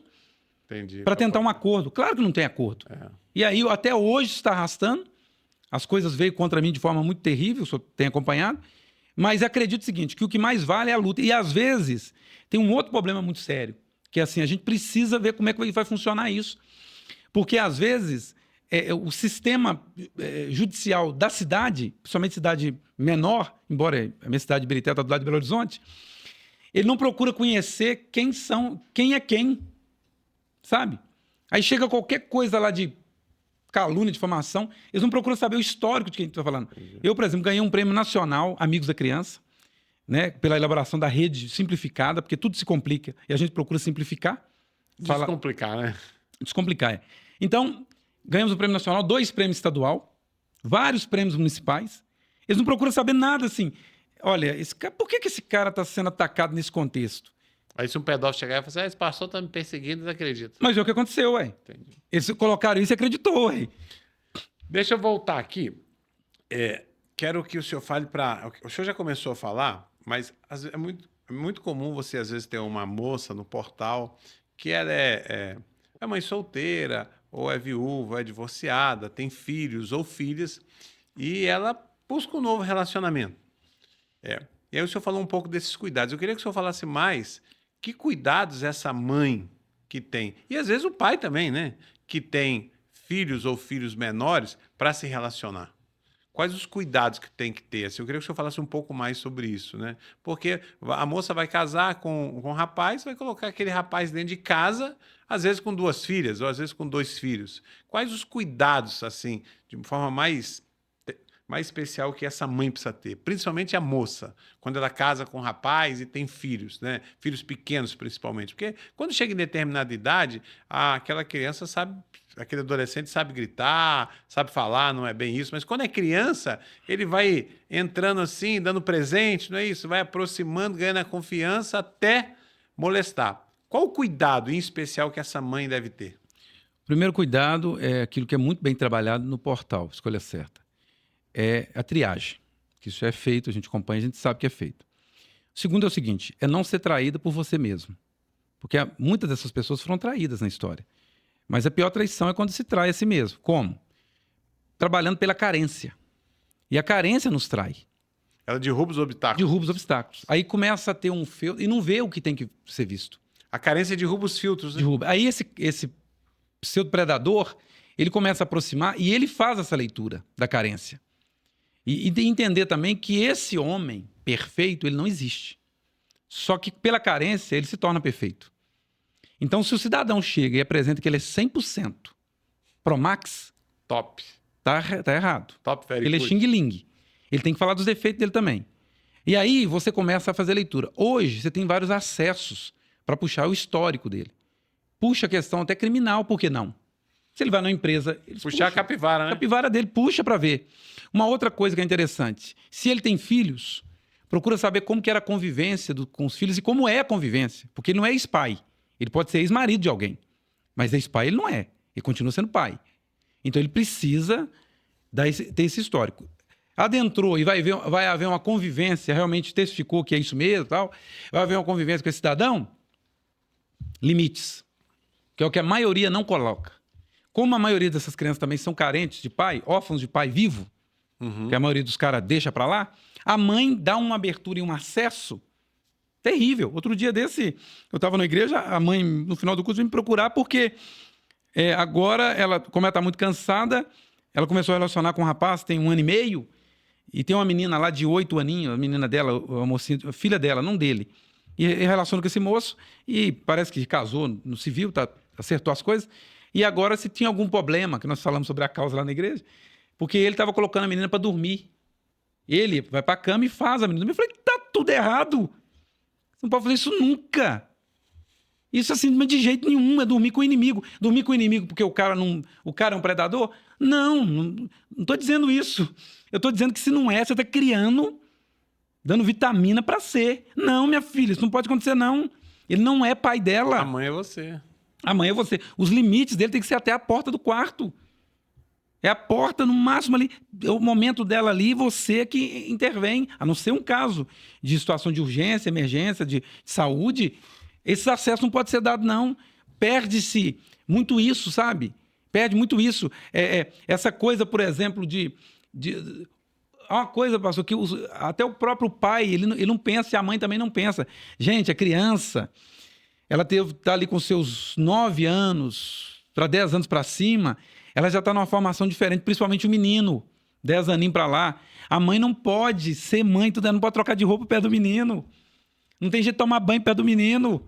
para tentar um acordo. Claro que não tem acordo. E aí, até hoje, está arrastando. As coisas veio contra mim de forma muito terrível, o senhor tem acompanhado. Mas acredito o seguinte, que o que mais vale é a luta. E, às vezes, tem um outro problema muito sério, que é assim, a gente precisa ver como é que vai funcionar isso. Porque, às vezes, o sistema judicial da cidade, principalmente cidade menor, embora a minha cidade de Birité está do lado de Belo Horizonte, ele não procura conhecer quem é quem, sabe? Aí chega qualquer coisa lá de calúnia, difamação, eles não procuram saber o histórico de quem está falando. Eu, por exemplo, ganhei um prêmio nacional, Amigos da Criança, né, pela elaboração da rede simplificada, porque tudo se complica e a gente procura simplificar. Descomplicar, né? Descomplicar, Então, ganhamos o prêmio nacional, 2 prêmios estadual, vários prêmios municipais. Eles não procuram saber nada assim. Olha, por que esse cara está sendo atacado nesse contexto? Aí se um pedófilo chegar e falar assim, esse pastor está me perseguindo, não acredito. Mas é o que aconteceu, Entendi. Eles colocaram isso e acreditou, Deixa eu voltar aqui. Quero que o senhor fale para... O senhor já começou a falar, mas é muito comum você, às vezes, ter uma moça no portal que ela é mãe solteira, ou é viúva, é divorciada, tem filhos ou filhas, e ela busca um novo relacionamento. E aí o senhor falou um pouco desses cuidados. Eu queria que o senhor falasse mais que cuidados essa mãe que tem, e às vezes o pai também, né? Que tem filhos ou filhos menores para se relacionar. Quais os cuidados que tem que ter? Assim, eu queria que o senhor falasse um pouco mais sobre isso, né? Porque a moça vai casar com um rapaz, vai colocar aquele rapaz dentro de casa, às vezes com 2 filhas, ou às vezes com 2 filhos. Quais os cuidados, assim, de forma mais especial que essa mãe precisa ter? Principalmente a moça, quando ela casa com um rapaz e tem filhos, né? Filhos pequenos, principalmente. Porque quando chega em determinada idade, aquela criança sabe... Aquele adolescente sabe gritar, sabe falar, não é bem isso. Mas quando é criança, ele vai entrando assim, dando presente, não é isso? Vai aproximando, ganhando a confiança até molestar. Qual o cuidado em especial que essa mãe deve ter? O primeiro cuidado é aquilo que é muito bem trabalhado no portal Escolha Certa. É a triagem. Que isso é feito, a gente acompanha, a gente sabe que é feito. O segundo é o seguinte, é não ser traída por você mesmo. Porque muitas dessas pessoas foram traídas na história. Mas a pior traição é quando se trai a si mesmo. Como? Trabalhando pela carência. E a carência nos trai. Ela derruba os obstáculos. Derruba os obstáculos. Aí começa a ter um filtro e não vê o que tem que ser visto. A carência derruba os filtros, né? Derruba. Aí esse seu predador, ele começa a aproximar e ele faz essa leitura da carência. E entender também que esse homem perfeito, ele não existe. Só que pela carência, ele se torna perfeito. Então, se o cidadão chega e apresenta que ele é 100% pro max, top. Tá errado. Top, very ele good. É xing-ling. Ele tem que falar dos defeitos dele também. E aí você começa a fazer leitura. Hoje você tem vários acessos para puxar o histórico dele. Puxa a questão até criminal, por que não? Se ele vai numa empresa... Puxar a capivara, né? A capivara dele, puxa para ver. Uma outra coisa que é interessante. Se ele tem filhos, procura saber como que era a convivência com os filhos e como é a convivência. Porque ele não é ex-pai. Ele pode ser ex-marido de alguém, mas ex-pai ele não é. Ele continua sendo pai. Então ele precisa ter esse histórico. Adentrou e vai haver uma convivência, realmente testificou que é isso mesmo, tal. Vai haver uma convivência com esse cidadão? Limites, que é o que a maioria não coloca. Como a maioria dessas crianças também são carentes de pai, órfãos de pai vivo, que a maioria dos caras deixa para lá, a mãe dá uma abertura e um acesso terrível. Outro dia desse, eu estava na igreja, a mãe, no final do curso, veio me procurar porque agora, como ela está muito cansada, ela começou a relacionar com um rapaz, tem 1 ano e meio, e tem uma menina lá de 8 aninhos, a menina dela, a mocinha, a filha dela, não dele. E relaciona com esse moço, e parece que casou no civil, acertou as coisas, e agora se tinha algum problema, que nós falamos sobre a causa lá na igreja, porque ele estava colocando a menina para dormir. Ele vai para a cama e faz a menina dormir. Eu falei, tá tudo errado. Você não pode fazer isso nunca. Isso assim, de jeito nenhum, é dormir com o inimigo. Dormir com o inimigo porque o cara é um predador? Não estou dizendo isso. Eu estou dizendo que se não é, você está criando, dando vitamina para ser. Não, minha filha, isso não pode acontecer, não. Ele não é pai dela. A mãe é você. A mãe é você. Os limites dele tem que ser até a porta do quarto. É a porta, no máximo ali, é o momento dela ali, você que intervém, a não ser um caso de situação de urgência, emergência, de saúde, esse acesso não pode ser dado, não. Perde-se muito isso, sabe? Perde muito isso. Essa coisa, por exemplo, uma coisa, pastor, que até o próprio pai, ele não pensa, e a mãe também não pensa. Gente, a criança, ela tá ali com seus 9 anos, para 10 anos para cima, ela já está numa formação diferente, principalmente o menino, 10 aninhos para lá. A mãe não pode ser mãe, tudo, ela não pode trocar de roupa perto do menino. Não tem jeito de tomar banho perto do menino.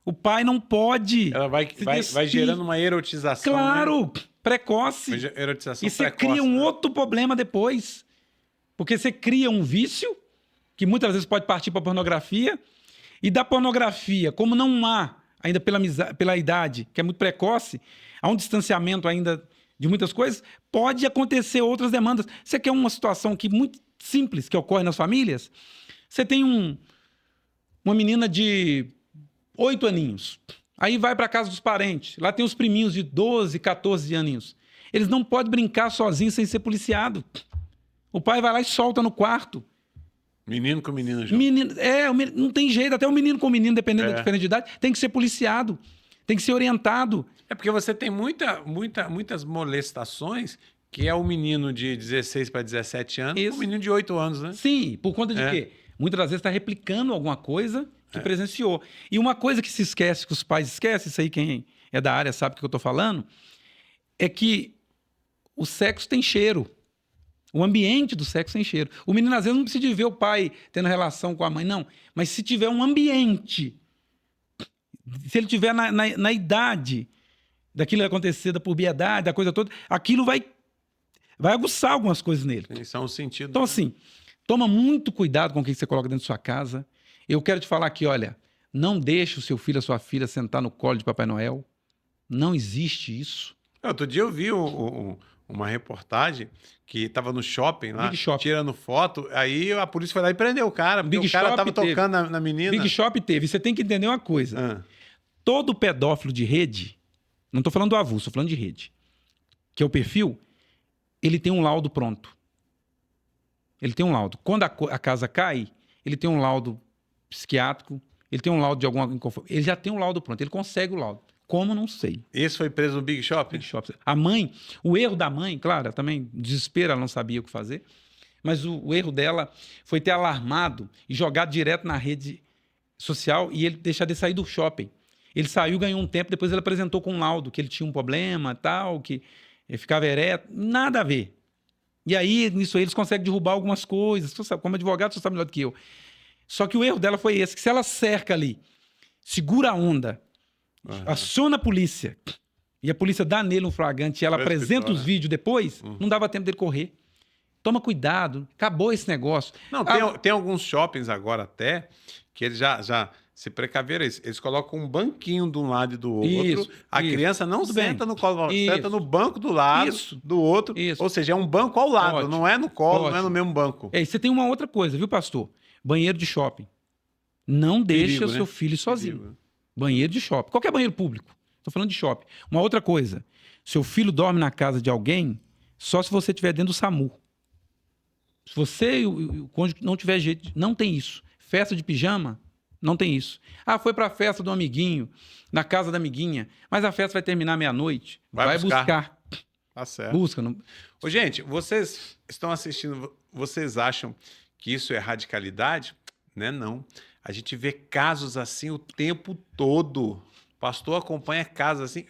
O pai não pode. Ela vai gerando uma erotização. Claro, né? Precoce. Erotização e você precoce, cria um né? outro problema depois. Porque você cria um vício, que muitas vezes pode partir para a pornografia, e da pornografia, como não há, ainda pela idade, que é muito precoce, há um distanciamento ainda de muitas coisas, pode acontecer outras demandas. Você quer uma situação aqui muito simples que ocorre nas famílias? Você tem uma menina de 8 aninhos, aí vai para a casa dos parentes, lá tem os priminhos de 12, 14 aninhos. Eles não podem brincar sozinhos sem ser policiado. O pai vai lá e solta no quarto. Menino com menino, João. Não tem jeito, até o menino com menino, dependendo da diferença de idade, tem que ser policiado, tem que ser orientado. É porque você tem muitas molestações, que é o menino de 16 para 17 anos, Isso. o menino de 8 anos, né? Sim, por conta de quê? Muitas das vezes está replicando alguma coisa que presenciou. E uma coisa que se esquece, que os pais esquecem, isso aí quem é da área sabe do que eu estou falando, é que o sexo tem cheiro. O ambiente do sexo tem cheiro. O menino, às vezes, não precisa de ver o pai tendo relação com a mãe, não. Mas se tiver um ambiente, se ele tiver na idade daquilo acontecer, da pubertade, da coisa toda, aquilo vai aguçar algumas coisas nele. Isso é um sentido. Então, assim, toma muito cuidado com o que você coloca dentro da sua casa. Eu quero te falar aqui, olha, não deixe o seu filho, a sua filha sentar no colo de Papai Noel. Não existe isso. Outro dia eu vi uma reportagem que estava no shopping lá, Big Shop. tirando foto, aí a polícia foi lá e prendeu o cara, porque Big o cara Shop estava teve. tocando na menina. Big Shop teve. Você tem que entender uma coisa. Todo pedófilo de rede, não estou falando do avulso, estou falando de rede, que é o perfil, ele tem um laudo pronto. Ele tem um laudo. Quando a casa cai, ele tem um laudo psiquiátrico, ele tem um laudo de alguma inconformidade. Ele já tem um laudo pronto, ele consegue o laudo. Como, não sei. Esse foi preso no Big Shop? Big Shop. A mãe, o erro da mãe, claro, também desespero, ela não sabia o que fazer, mas o erro dela foi ter alarmado e jogado direto na rede social e ele deixar de sair do shopping. Ele saiu, ganhou um tempo, depois ele apresentou com um laudo que ele tinha um problema, tal, que ele ficava ereto, nada a ver. E aí, nisso aí, eles conseguem derrubar algumas coisas. Você sabe, como advogado, você sabe melhor do que eu. Só que o erro dela foi esse, que se ela cerca ali, segura a onda, aciona a polícia, e a polícia dá nele um flagrante e ela apresenta os vídeos depois, não dava tempo dele correr. Toma cuidado, acabou esse negócio. Não, tem alguns shoppings agora até, que eles já se precaveram. Eles colocam um banquinho de um lado e do outro. A criança não senta no colo, senta no banco do lado, do outro. Ou seja, é um banco ao lado, não é no colo, não é no mesmo banco. E você tem uma outra coisa, viu, pastor? Banheiro de shopping. Não deixa o seu filho sozinho. Banheiro de shopping. Qualquer banheiro público. Estou falando de shopping. Uma outra coisa. Seu filho dorme na casa de alguém só se você estiver dentro do SAMU. Se você e o cônjuge não tiver jeito, não tem isso. Festa de pijama, não tem isso. Ah, foi para a festa do amiguinho, na casa da amiguinha, mas a festa vai terminar meia-noite. Vai buscar. Tá certo. Busca. Não... Ô, gente, vocês estão assistindo, vocês acham que isso é radicalidade? Né? Não. A gente vê casos assim o tempo todo. O pastor acompanha casos assim.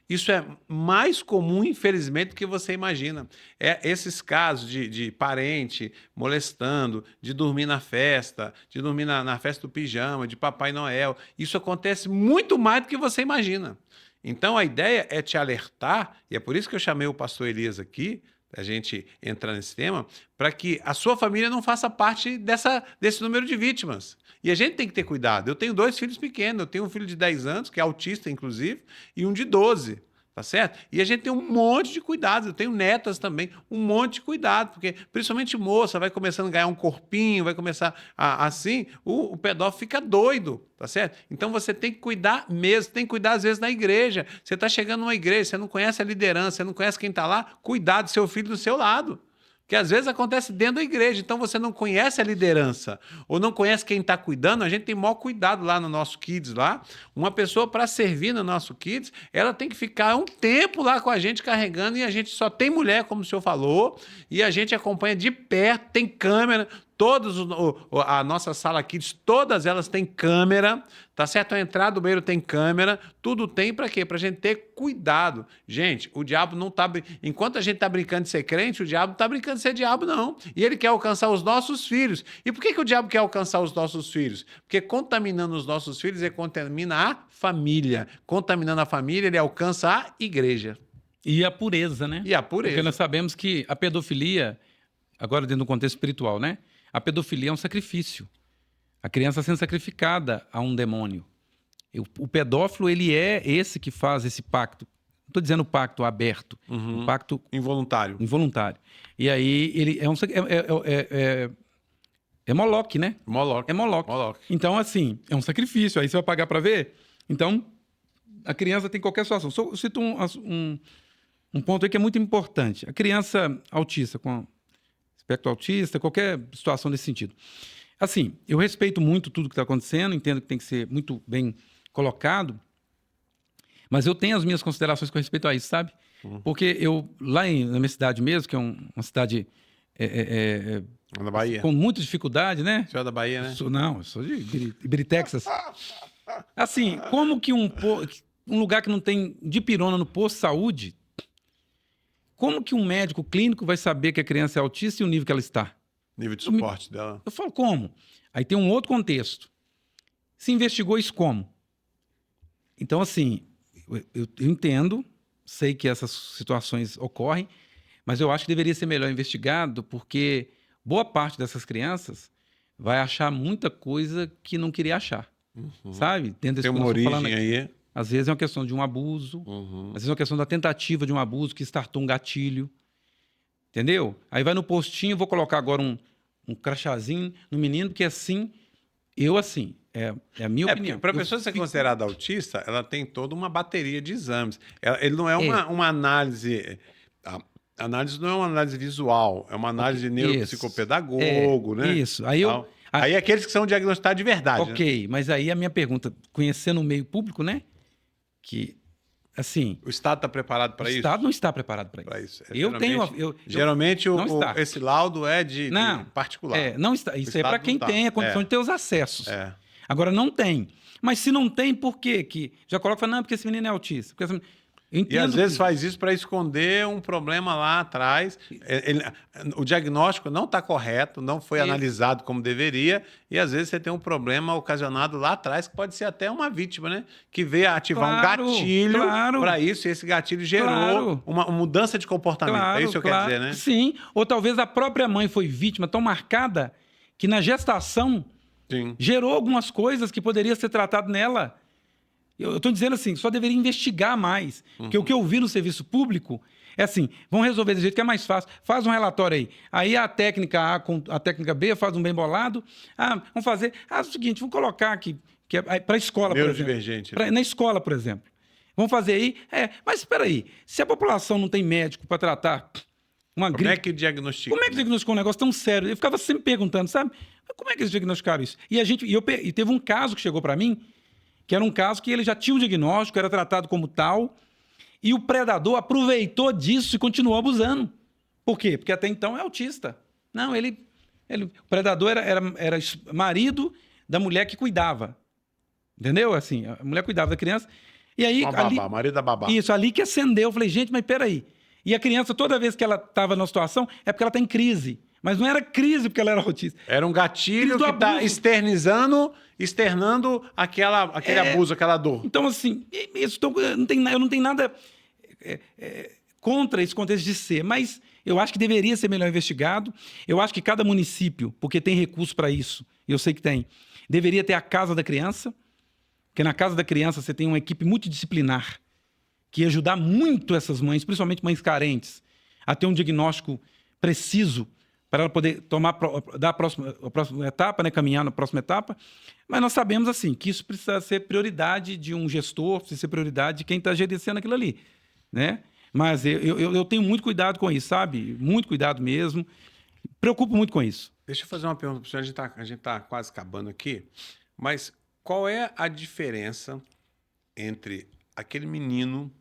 Isso é mais comum, infelizmente, do que você imagina. Esses casos de parente molestando, de dormir na festa, de dormir na festa do pijama, de Papai Noel. Isso acontece muito mais do que você imagina. Então, a ideia é te alertar, e é por isso que eu chamei o pastor Elias aqui, a gente entrar nesse tema, para que a sua família não faça parte desse número de vítimas. E a gente tem que ter cuidado. Eu tenho 2 filhos pequenos. Eu tenho um filho de 10 anos, que é autista, inclusive, e um de 12. Tá certo? E a gente tem um monte de cuidados. Eu tenho netas também, um monte de cuidado, porque principalmente moça vai começando a ganhar um corpinho, vai começar assim, o pedófilo fica doido, tá certo? Então você tem que cuidar mesmo, tem que cuidar às vezes na igreja. Você está chegando numa igreja, você não conhece a liderança, você não conhece quem está lá, cuidar do seu filho do seu lado. Que às vezes acontece dentro da igreja, então você não conhece a liderança ou não conhece quem está cuidando, a gente tem maior cuidado lá no nosso Kids lá. Uma pessoa para servir no nosso Kids, ela tem que ficar um tempo lá com a gente carregando e a gente só tem mulher, como o senhor falou, e a gente acompanha de perto, tem câmera. A nossa sala Kids, todas elas têm câmera, tá certo? A entrada do banheiro tem câmera, tudo tem para quê? Para a gente ter cuidado. Gente, o diabo não tá... Enquanto a gente tá brincando de ser crente, o diabo não tá brincando de ser diabo, não. E ele quer alcançar os nossos filhos. E por que o diabo quer alcançar os nossos filhos? Porque contaminando os nossos filhos, ele contamina a família. Contaminando a família, ele alcança a igreja. E a pureza, né? E a pureza. Porque nós sabemos que a pedofilia, agora dentro do contexto espiritual, né? A pedofilia é um sacrifício. A criança sendo sacrificada a um demônio. O pedófilo, ele é esse que faz esse pacto. Não estou dizendo pacto aberto. Um pacto involuntário. E aí, ele é Moloque, né? Moloque. É Moloque. Então, assim, é um sacrifício. Aí você vai pagar para ver. Então, a criança tem qualquer situação. Eu cito um ponto aí que é muito importante. A criança autista, com espectro autista, qualquer situação desse sentido. Assim, eu respeito muito tudo que está acontecendo, entendo que tem que ser muito bem colocado, mas eu tenho as minhas considerações com respeito a isso, sabe? Porque na minha cidade mesmo, que é uma cidade na Bahia. Com muita dificuldade, né? O senhor é da Bahia, né? Eu sou de Ibiritex. Assim, como que um lugar que não tem dipirona no posto de saúde, como que um médico clínico vai saber que a criança é autista e o nível que ela está? Nível de suporte dela. Eu falo, como? Aí tem um outro contexto. Se investigou isso como? Então, assim, eu entendo, sei que essas situações ocorrem, mas eu acho que deveria ser melhor investigado, porque boa parte dessas crianças vai achar muita coisa que não queria achar, sabe? Dentro tem uma origem aí. Às vezes é uma questão de um abuso, às vezes é uma questão da tentativa de um abuso que startou um gatilho, entendeu? Aí vai no postinho, vou colocar agora um crachazinho no menino, porque assim, é a minha opinião. Para a pessoa ser considerada autista, ela tem toda uma bateria de exames. Ele não é uma análise... A análise não é uma análise visual, é uma análise de neuropsicopedagogo, né? Isso. Aí aqueles que são diagnosticados de verdade. Ok, né? Mas aí a minha pergunta, conhecendo o meio público, né? Que, assim... O Estado está preparado para isso? O Estado não está preparado para isso. Geralmente esse laudo é de particular. Não está. Isso é para quem tem a condição de ter os acessos. Agora, não tem. Mas se não tem, por quê? Que já coloca, não, porque esse menino é autista. E às vezes faz isso para esconder um problema lá atrás. O diagnóstico não está correto, não foi analisado como deveria, e às vezes você tem um problema ocasionado lá atrás, que pode ser até uma vítima, né? Que veio ativar um gatilho para isso, e esse gatilho gerou uma mudança de comportamento. É isso que eu quero dizer, né? Sim, ou talvez a própria mãe foi vítima tão marcada que na gestação gerou algumas coisas que poderiam ser tratadas nela. Eu estou dizendo assim, só deveria investigar mais. Porque o que eu vi no serviço público é assim, vão resolver do jeito que é mais fácil. Faz um relatório aí. Aí a técnica A com a técnica B faz um bem bolado. Vamos fazer... é o seguinte, vamos colocar aqui, que é para a escola, por exemplo. Na escola, por exemplo. Vamos fazer aí... mas espera aí, se a população não tem médico para tratar uma gripe... Como é que diagnostica? Como é que diagnosticou um negócio tão sério? Eu ficava sempre perguntando, sabe? Como é que eles diagnosticaram isso? E teve um caso que chegou para mim, que era um caso que ele já tinha um diagnóstico, era tratado como tal, e o predador aproveitou disso e continuou abusando. Por quê? Porque até então é autista. Não, o predador era marido da mulher que cuidava. Entendeu? Assim, a mulher cuidava da criança. E aí, marido da babá. Isso, ali que acendeu. Eu falei, gente, mas peraí. E a criança, toda vez que ela estava numa situação, é porque ela está em crise. Mas não era crise porque ela era autista. Era um gatilho que está externando aquele abuso, aquela dor. Então, assim, eu não tenho nada contra esse contexto de ser, mas eu acho que deveria ser melhor investigado. Eu acho que cada município, porque tem recurso para isso, eu sei que tem, deveria ter a Casa da Criança, porque na Casa da Criança você tem uma equipe multidisciplinar que ia ajudar muito essas mães, principalmente mães carentes, a ter um diagnóstico preciso para ela poder dar a próxima etapa, né, caminhar na próxima etapa. Mas nós sabemos assim que isso precisa ser prioridade de um gestor, precisa ser prioridade de quem está gerenciando aquilo ali, né? Mas eu tenho muito cuidado com isso, sabe? Muito cuidado mesmo. Preocupo muito com isso. Deixa eu fazer uma pergunta para o senhor. A gente tá quase acabando aqui, mas qual é a diferença entre aquele menino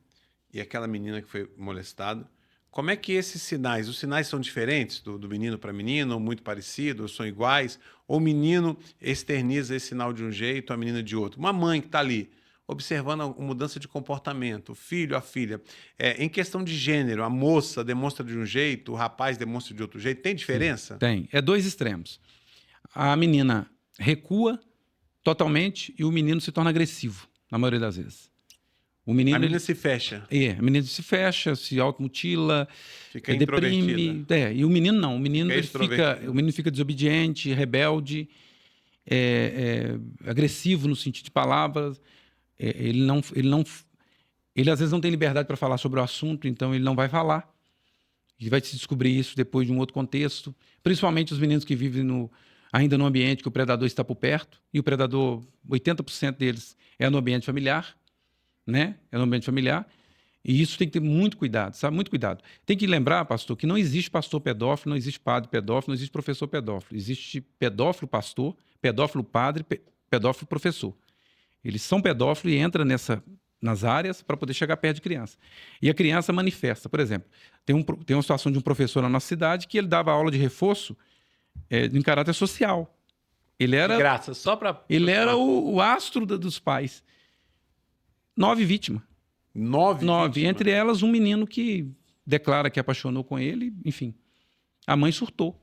e aquela menina que foi molestada? Como é que esses sinais, os sinais são diferentes do menino para menino, ou muito parecidos, ou são iguais? Ou o menino externiza esse sinal de um jeito, a menina de outro? Uma mãe que está ali observando a mudança de comportamento, o filho, a filha. Em questão de gênero, a moça demonstra de um jeito, o rapaz demonstra de outro jeito. Tem diferença? Sim, tem. É dois extremos. A menina recua totalmente e o menino se torna agressivo, na maioria das vezes. A menina se fecha. A menina se fecha, se automutila, fica deprime. E o menino não. O menino fica desobediente, rebelde, agressivo no sentido de palavras. Ele às vezes não tem liberdade para falar sobre o assunto, então ele não vai falar. E vai se descobrir isso depois de um outro contexto. Principalmente os meninos que vivem ainda no ambiente que o predador está por perto. E o predador, 80% deles é no ambiente familiar. Né? É no ambiente familiar. E isso tem que ter muito cuidado, sabe? Muito cuidado. Tem que lembrar, pastor, que não existe pastor pedófilo, não existe padre pedófilo, não existe professor pedófilo. Existe pedófilo pastor, pedófilo padre, pedófilo professor. Eles são pedófilos e entram nas áreas para poder chegar perto de criança. E a criança manifesta. Por exemplo, tem uma situação de um professor na nossa cidade que ele dava aula de reforço em caráter social. Ele era, de graça, só para... Ele era o astro dos pais. 9 vítimas. 9 vítimas? Entre elas, um menino que declara que apaixonou com ele, enfim. A mãe surtou.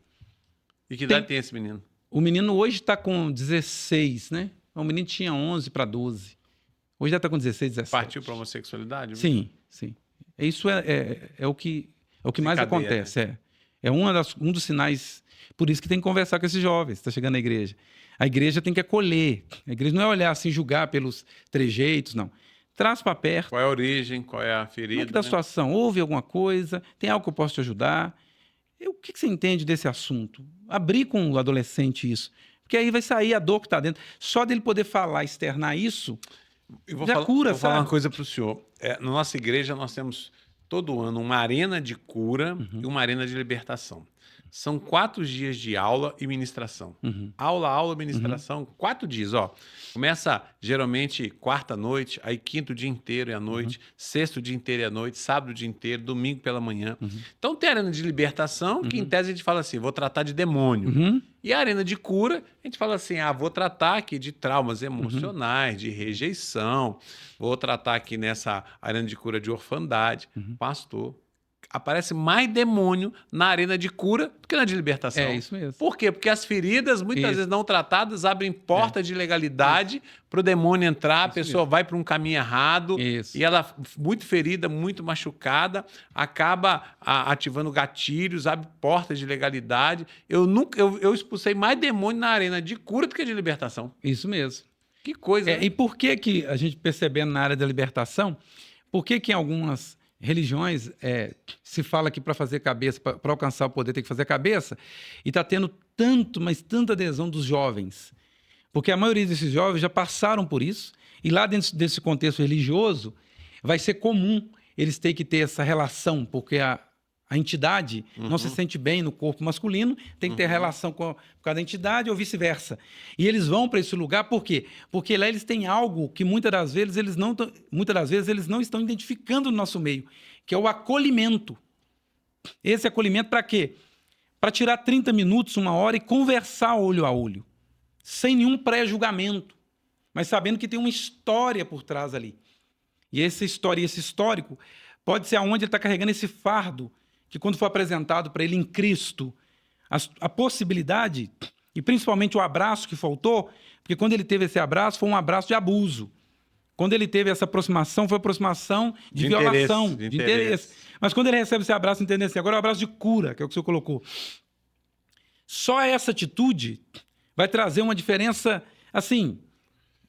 E que idade tem esse menino? O menino hoje está com 16, né? O menino tinha 11 para 12. Hoje já está com 16, 17. Partiu para a homossexualidade? Sim, sim. Isso é o que mais acontece. Né? É um dos sinais. Por isso que tem que conversar com esses jovens. Está chegando na igreja. A igreja tem que acolher. A igreja não é olhar assim, julgar pelos trejeitos, não. Traz para perto. Qual é a origem, qual é a ferida? Como é que tá a situação? Houve alguma coisa? Tem algo que eu posso te ajudar? O que você entende desse assunto? Abrir com o adolescente isso. Porque aí vai sair a dor que está dentro. Só dele poder falar, externar isso, cura, vou falar uma coisa para o senhor. Na nossa igreja, nós temos todo ano uma arena de cura e uma arena de libertação. São 4 dias de aula e ministração. Aula, ministração, 4 dias, ó. Começa geralmente quarta noite, aí quinto dia inteiro e à noite, sexto dia inteiro e à noite, sábado dia inteiro, domingo pela manhã. Então tem a arena de libertação, que em tese a gente fala assim, vou tratar de demônio. E a arena de cura, a gente fala assim, vou tratar aqui de traumas emocionais, de rejeição, vou tratar aqui nessa arena de cura de orfandade. Pastor, aparece mais demônio na arena de cura do que na de libertação. É isso mesmo. Por quê? Porque as feridas, muitas vezes não tratadas, abrem porta de legalidade para o demônio entrar, a pessoa vai para um caminho errado e ela, muito ferida, muito machucada, acaba ativando gatilhos, abre portas de legalidade. Eu expulsei mais demônio na arena de cura do que de libertação. Isso mesmo. Que coisa, né? E por que a gente percebendo na área da libertação, por que em algumas religiões se fala que para fazer cabeça, para alcançar o poder tem que fazer cabeça, e está tendo mas tanta adesão dos jovens. Porque a maioria desses jovens já passaram por isso, e lá dentro desse contexto religioso vai ser comum eles terem que ter essa relação, porque a entidade não se sente bem no corpo masculino, tem que ter relação por causa da entidade ou vice-versa. E eles vão para esse lugar por quê? Porque lá eles têm algo que muitas das vezes eles não estão identificando no nosso meio, que é o acolhimento. Esse acolhimento para quê? Para tirar 30 minutos, 1 hora e conversar olho a olho, sem nenhum pré-julgamento, mas sabendo que tem uma história por trás ali. E essa história, esse histórico, pode ser aonde ele está carregando esse fardo, que quando for apresentado para ele em Cristo, a possibilidade, e principalmente o abraço que faltou, porque quando ele teve esse abraço, foi um abraço de abuso. Quando ele teve essa aproximação, foi aproximação de violação, de interesse. Mas quando ele recebe esse abraço, entendeu assim, agora é o abraço de cura, que é o que o senhor colocou. Só essa atitude vai trazer uma diferença, assim,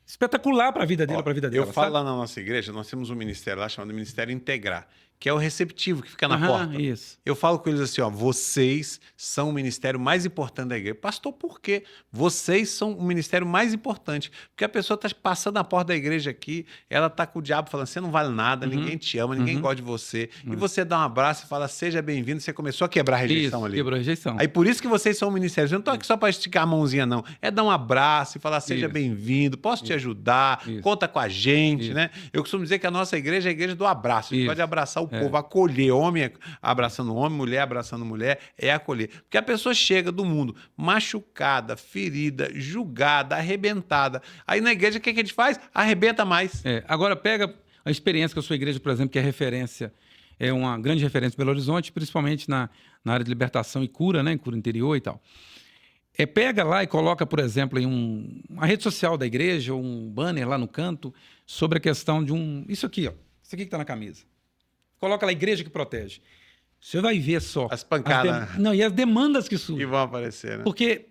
espetacular para a vida dele, Ó, para a vida eu dela. falo sabe? lá na nossa igreja, nós temos um ministério lá chamado Ministério Integrar, que é o receptivo, que fica na Aham, porta. isso. Eu falo com eles assim, ó, vocês são o ministério mais importante da igreja. Pastor, por quê? Vocês são o ministério mais importante. Porque a pessoa está passando na porta da igreja aqui, ela está com o diabo falando, você não vale nada, ninguém te ama, ninguém gosta de você. E você dá um abraço e fala, seja bem-vindo, você começou a quebrar a rejeição Isso, ali. quebrou a rejeição. Aí por isso que vocês são o ministério. Eu não estou aqui só para esticar a mãozinha, não. É dar um abraço e falar, seja Isso. bem-vindo, posso te ajudar, Isso. conta com a gente, Isso. né? Eu costumo dizer que a nossa igreja é a igreja do abraço. A gente Isso. pode abraçar o povo, acolher, homem abraçando homem, mulher abraçando mulher, é acolher. Porque a pessoa chega do mundo machucada, ferida, julgada, arrebentada. Aí na igreja o que a gente faz? Arrebenta mais. Agora pega a experiência que a sua igreja, por exemplo, que é referência, é uma grande referência em Belo Horizonte, principalmente na área de libertação e cura, né, em cura interior e tal. Pega lá e coloca, por exemplo, em uma rede social da igreja, ou um banner lá no canto, sobre a questão de isso aqui, ó, isso aqui que está na camisa. Coloca lá, igreja que protege. Você vai ver só. As pancadas. Não, e as demandas que surgem. Que vão aparecer, né? Porque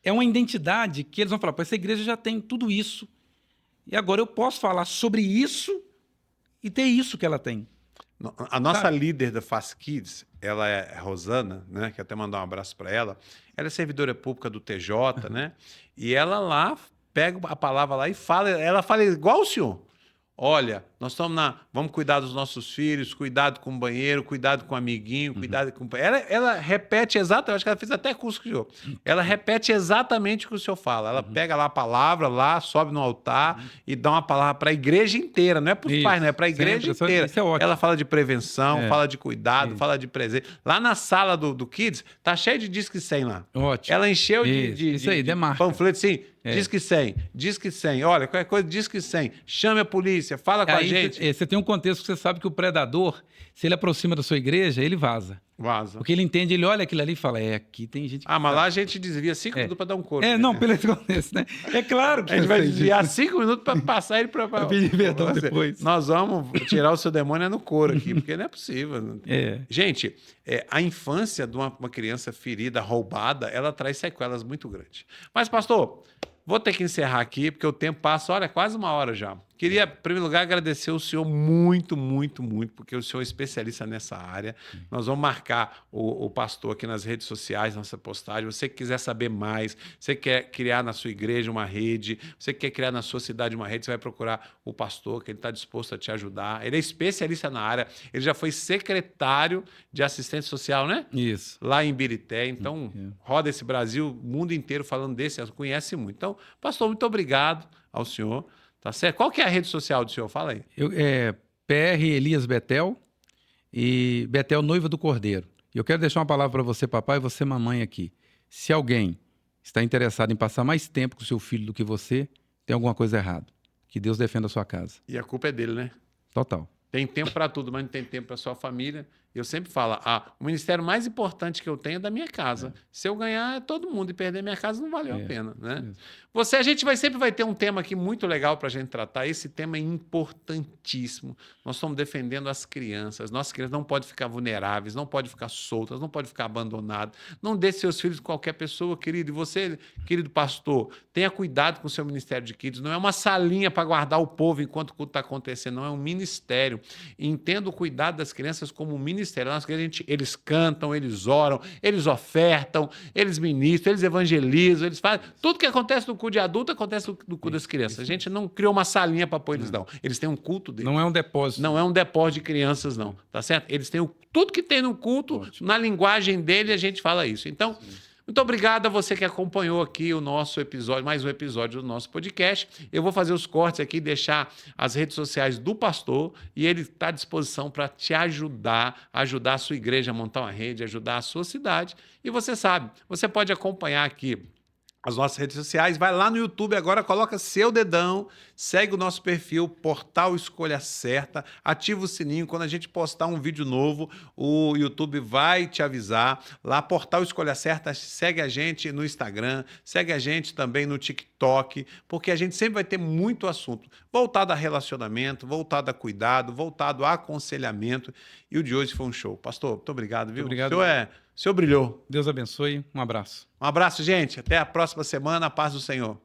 é uma identidade que eles vão falar, pô, essa igreja já tem tudo isso. E agora eu posso falar sobre isso e ter isso que ela tem. A nossa líder da Fast Kids, ela é Rosana, né? Que até mandar um abraço para ela. Ela é servidora pública do TJ, né? E ela lá pega a palavra lá e fala, ela fala igual o senhor. Olha, nós estamos vamos cuidar dos nossos filhos, cuidado com o banheiro, cuidado com o amiguinho, cuidado com... Ela repete exatamente, eu acho que ela fez até curso com o senhor. Ela repete exatamente o que o senhor fala. Ela pega lá a palavra, lá, sobe no altar e dá uma palavra para a igreja inteira. Não é para os pais, não é para a igreja inteira. Isso é ótimo. Ela fala de prevenção, fala de cuidado, fala de presente. Lá na sala do Kids, tá cheio de Disque 100 lá. Ótimo. Ela encheu Isso aí, de demarca. panfleto assim, Disque 100, Disque 100. Olha, qualquer coisa, Disque 100. Chame a polícia, fala com a gente. Você tem um contexto que você sabe que o predador, se ele aproxima da sua igreja, ele vaza. Vaza. Porque ele entende, ele olha aquilo ali e fala, aqui tem gente que mas sabe. lá a gente desvia 5 minutos para dar um couro. Não, pelo contexto, né? É claro que A gente vai eu sei desviar disso. 5 minutos para passar ele para pedir perdão depois. Nós vamos tirar o seu demônio no couro aqui, porque não é possível. Gente, a infância de uma criança ferida, roubada, ela traz sequelas muito grandes. Mas, pastor, vou ter que encerrar aqui, porque o tempo passa, olha, quase 1 hora já. Queria, em primeiro lugar, agradecer o senhor muito, muito, muito, porque o senhor é especialista nessa área. Nós vamos marcar o pastor aqui nas redes sociais, nossa postagem. Você que quiser saber mais, você quer criar na sua igreja uma rede, você quer criar na sua cidade uma rede, você vai procurar o pastor, que ele está disposto a te ajudar. Ele é especialista na área, ele já foi secretário de assistência social, né? Isso. Lá em Birité. Então, roda esse Brasil, o mundo inteiro falando desse, conhece muito. Então, pastor, muito obrigado ao senhor. Tá certo? Qual que é a rede social do senhor? Fala aí. PR Elias Betel e Betel Noiva do Cordeiro. E eu quero deixar uma palavra para você, papai, e você, mamãe, aqui. Se alguém está interessado em passar mais tempo com o seu filho do que você, tem alguma coisa errada. Que Deus defenda a sua casa. E a culpa é dele, né? Total. Tem tempo para tudo, mas não tem tempo para sua família. Eu sempre falo, o ministério mais importante que eu tenho é da minha casa. Se eu ganhar, é todo mundo, e perder minha casa não valeu a pena, né? A gente sempre vai ter um tema aqui muito legal para a gente tratar. Esse tema é importantíssimo. Nós estamos defendendo as crianças. Nossas crianças não podem ficar vulneráveis, não podem ficar soltas, não podem ficar abandonadas. Não dê seus filhos com qualquer pessoa, querido. E você, querido pastor, tenha cuidado com o seu ministério de kids. Não é uma salinha para guardar o povo enquanto o culto está acontecendo, não é um ministério. Entenda o cuidado das crianças como um ministério. Eles cantam, eles oram, eles ofertam, eles ministram, eles evangelizam, eles fazem. Tudo que acontece no culto de adulto acontece no culto das crianças. A gente não criou uma salinha para pôr eles, não. Eles têm um culto deles. Não é um depósito. Não é um depósito de crianças, não. Tá certo? Eles têm tudo que tem no culto, na linguagem dele, a gente fala isso. Então, muito obrigado a você que acompanhou aqui o nosso episódio, mais um episódio do nosso podcast. Eu vou fazer os cortes aqui, deixar as redes sociais do pastor e ele está à disposição para te ajudar a sua igreja a montar uma rede, ajudar a sua cidade. E você sabe, você pode acompanhar aqui as nossas redes sociais, vai lá no YouTube agora, coloca seu dedão, segue o nosso perfil, Portal Escolha Certa, ativa o sininho, quando a gente postar um vídeo novo, o YouTube vai te avisar. Lá, Portal Escolha Certa, segue a gente no Instagram, segue a gente também no TikTok, porque a gente sempre vai ter muito assunto voltado a relacionamento, voltado a cuidado, voltado a aconselhamento, e o de hoje foi um show. Pastor, muito obrigado, viu? Obrigado. O senhor brilhou. Deus abençoe. Um abraço. Um abraço, gente. Até a próxima semana. A paz do Senhor.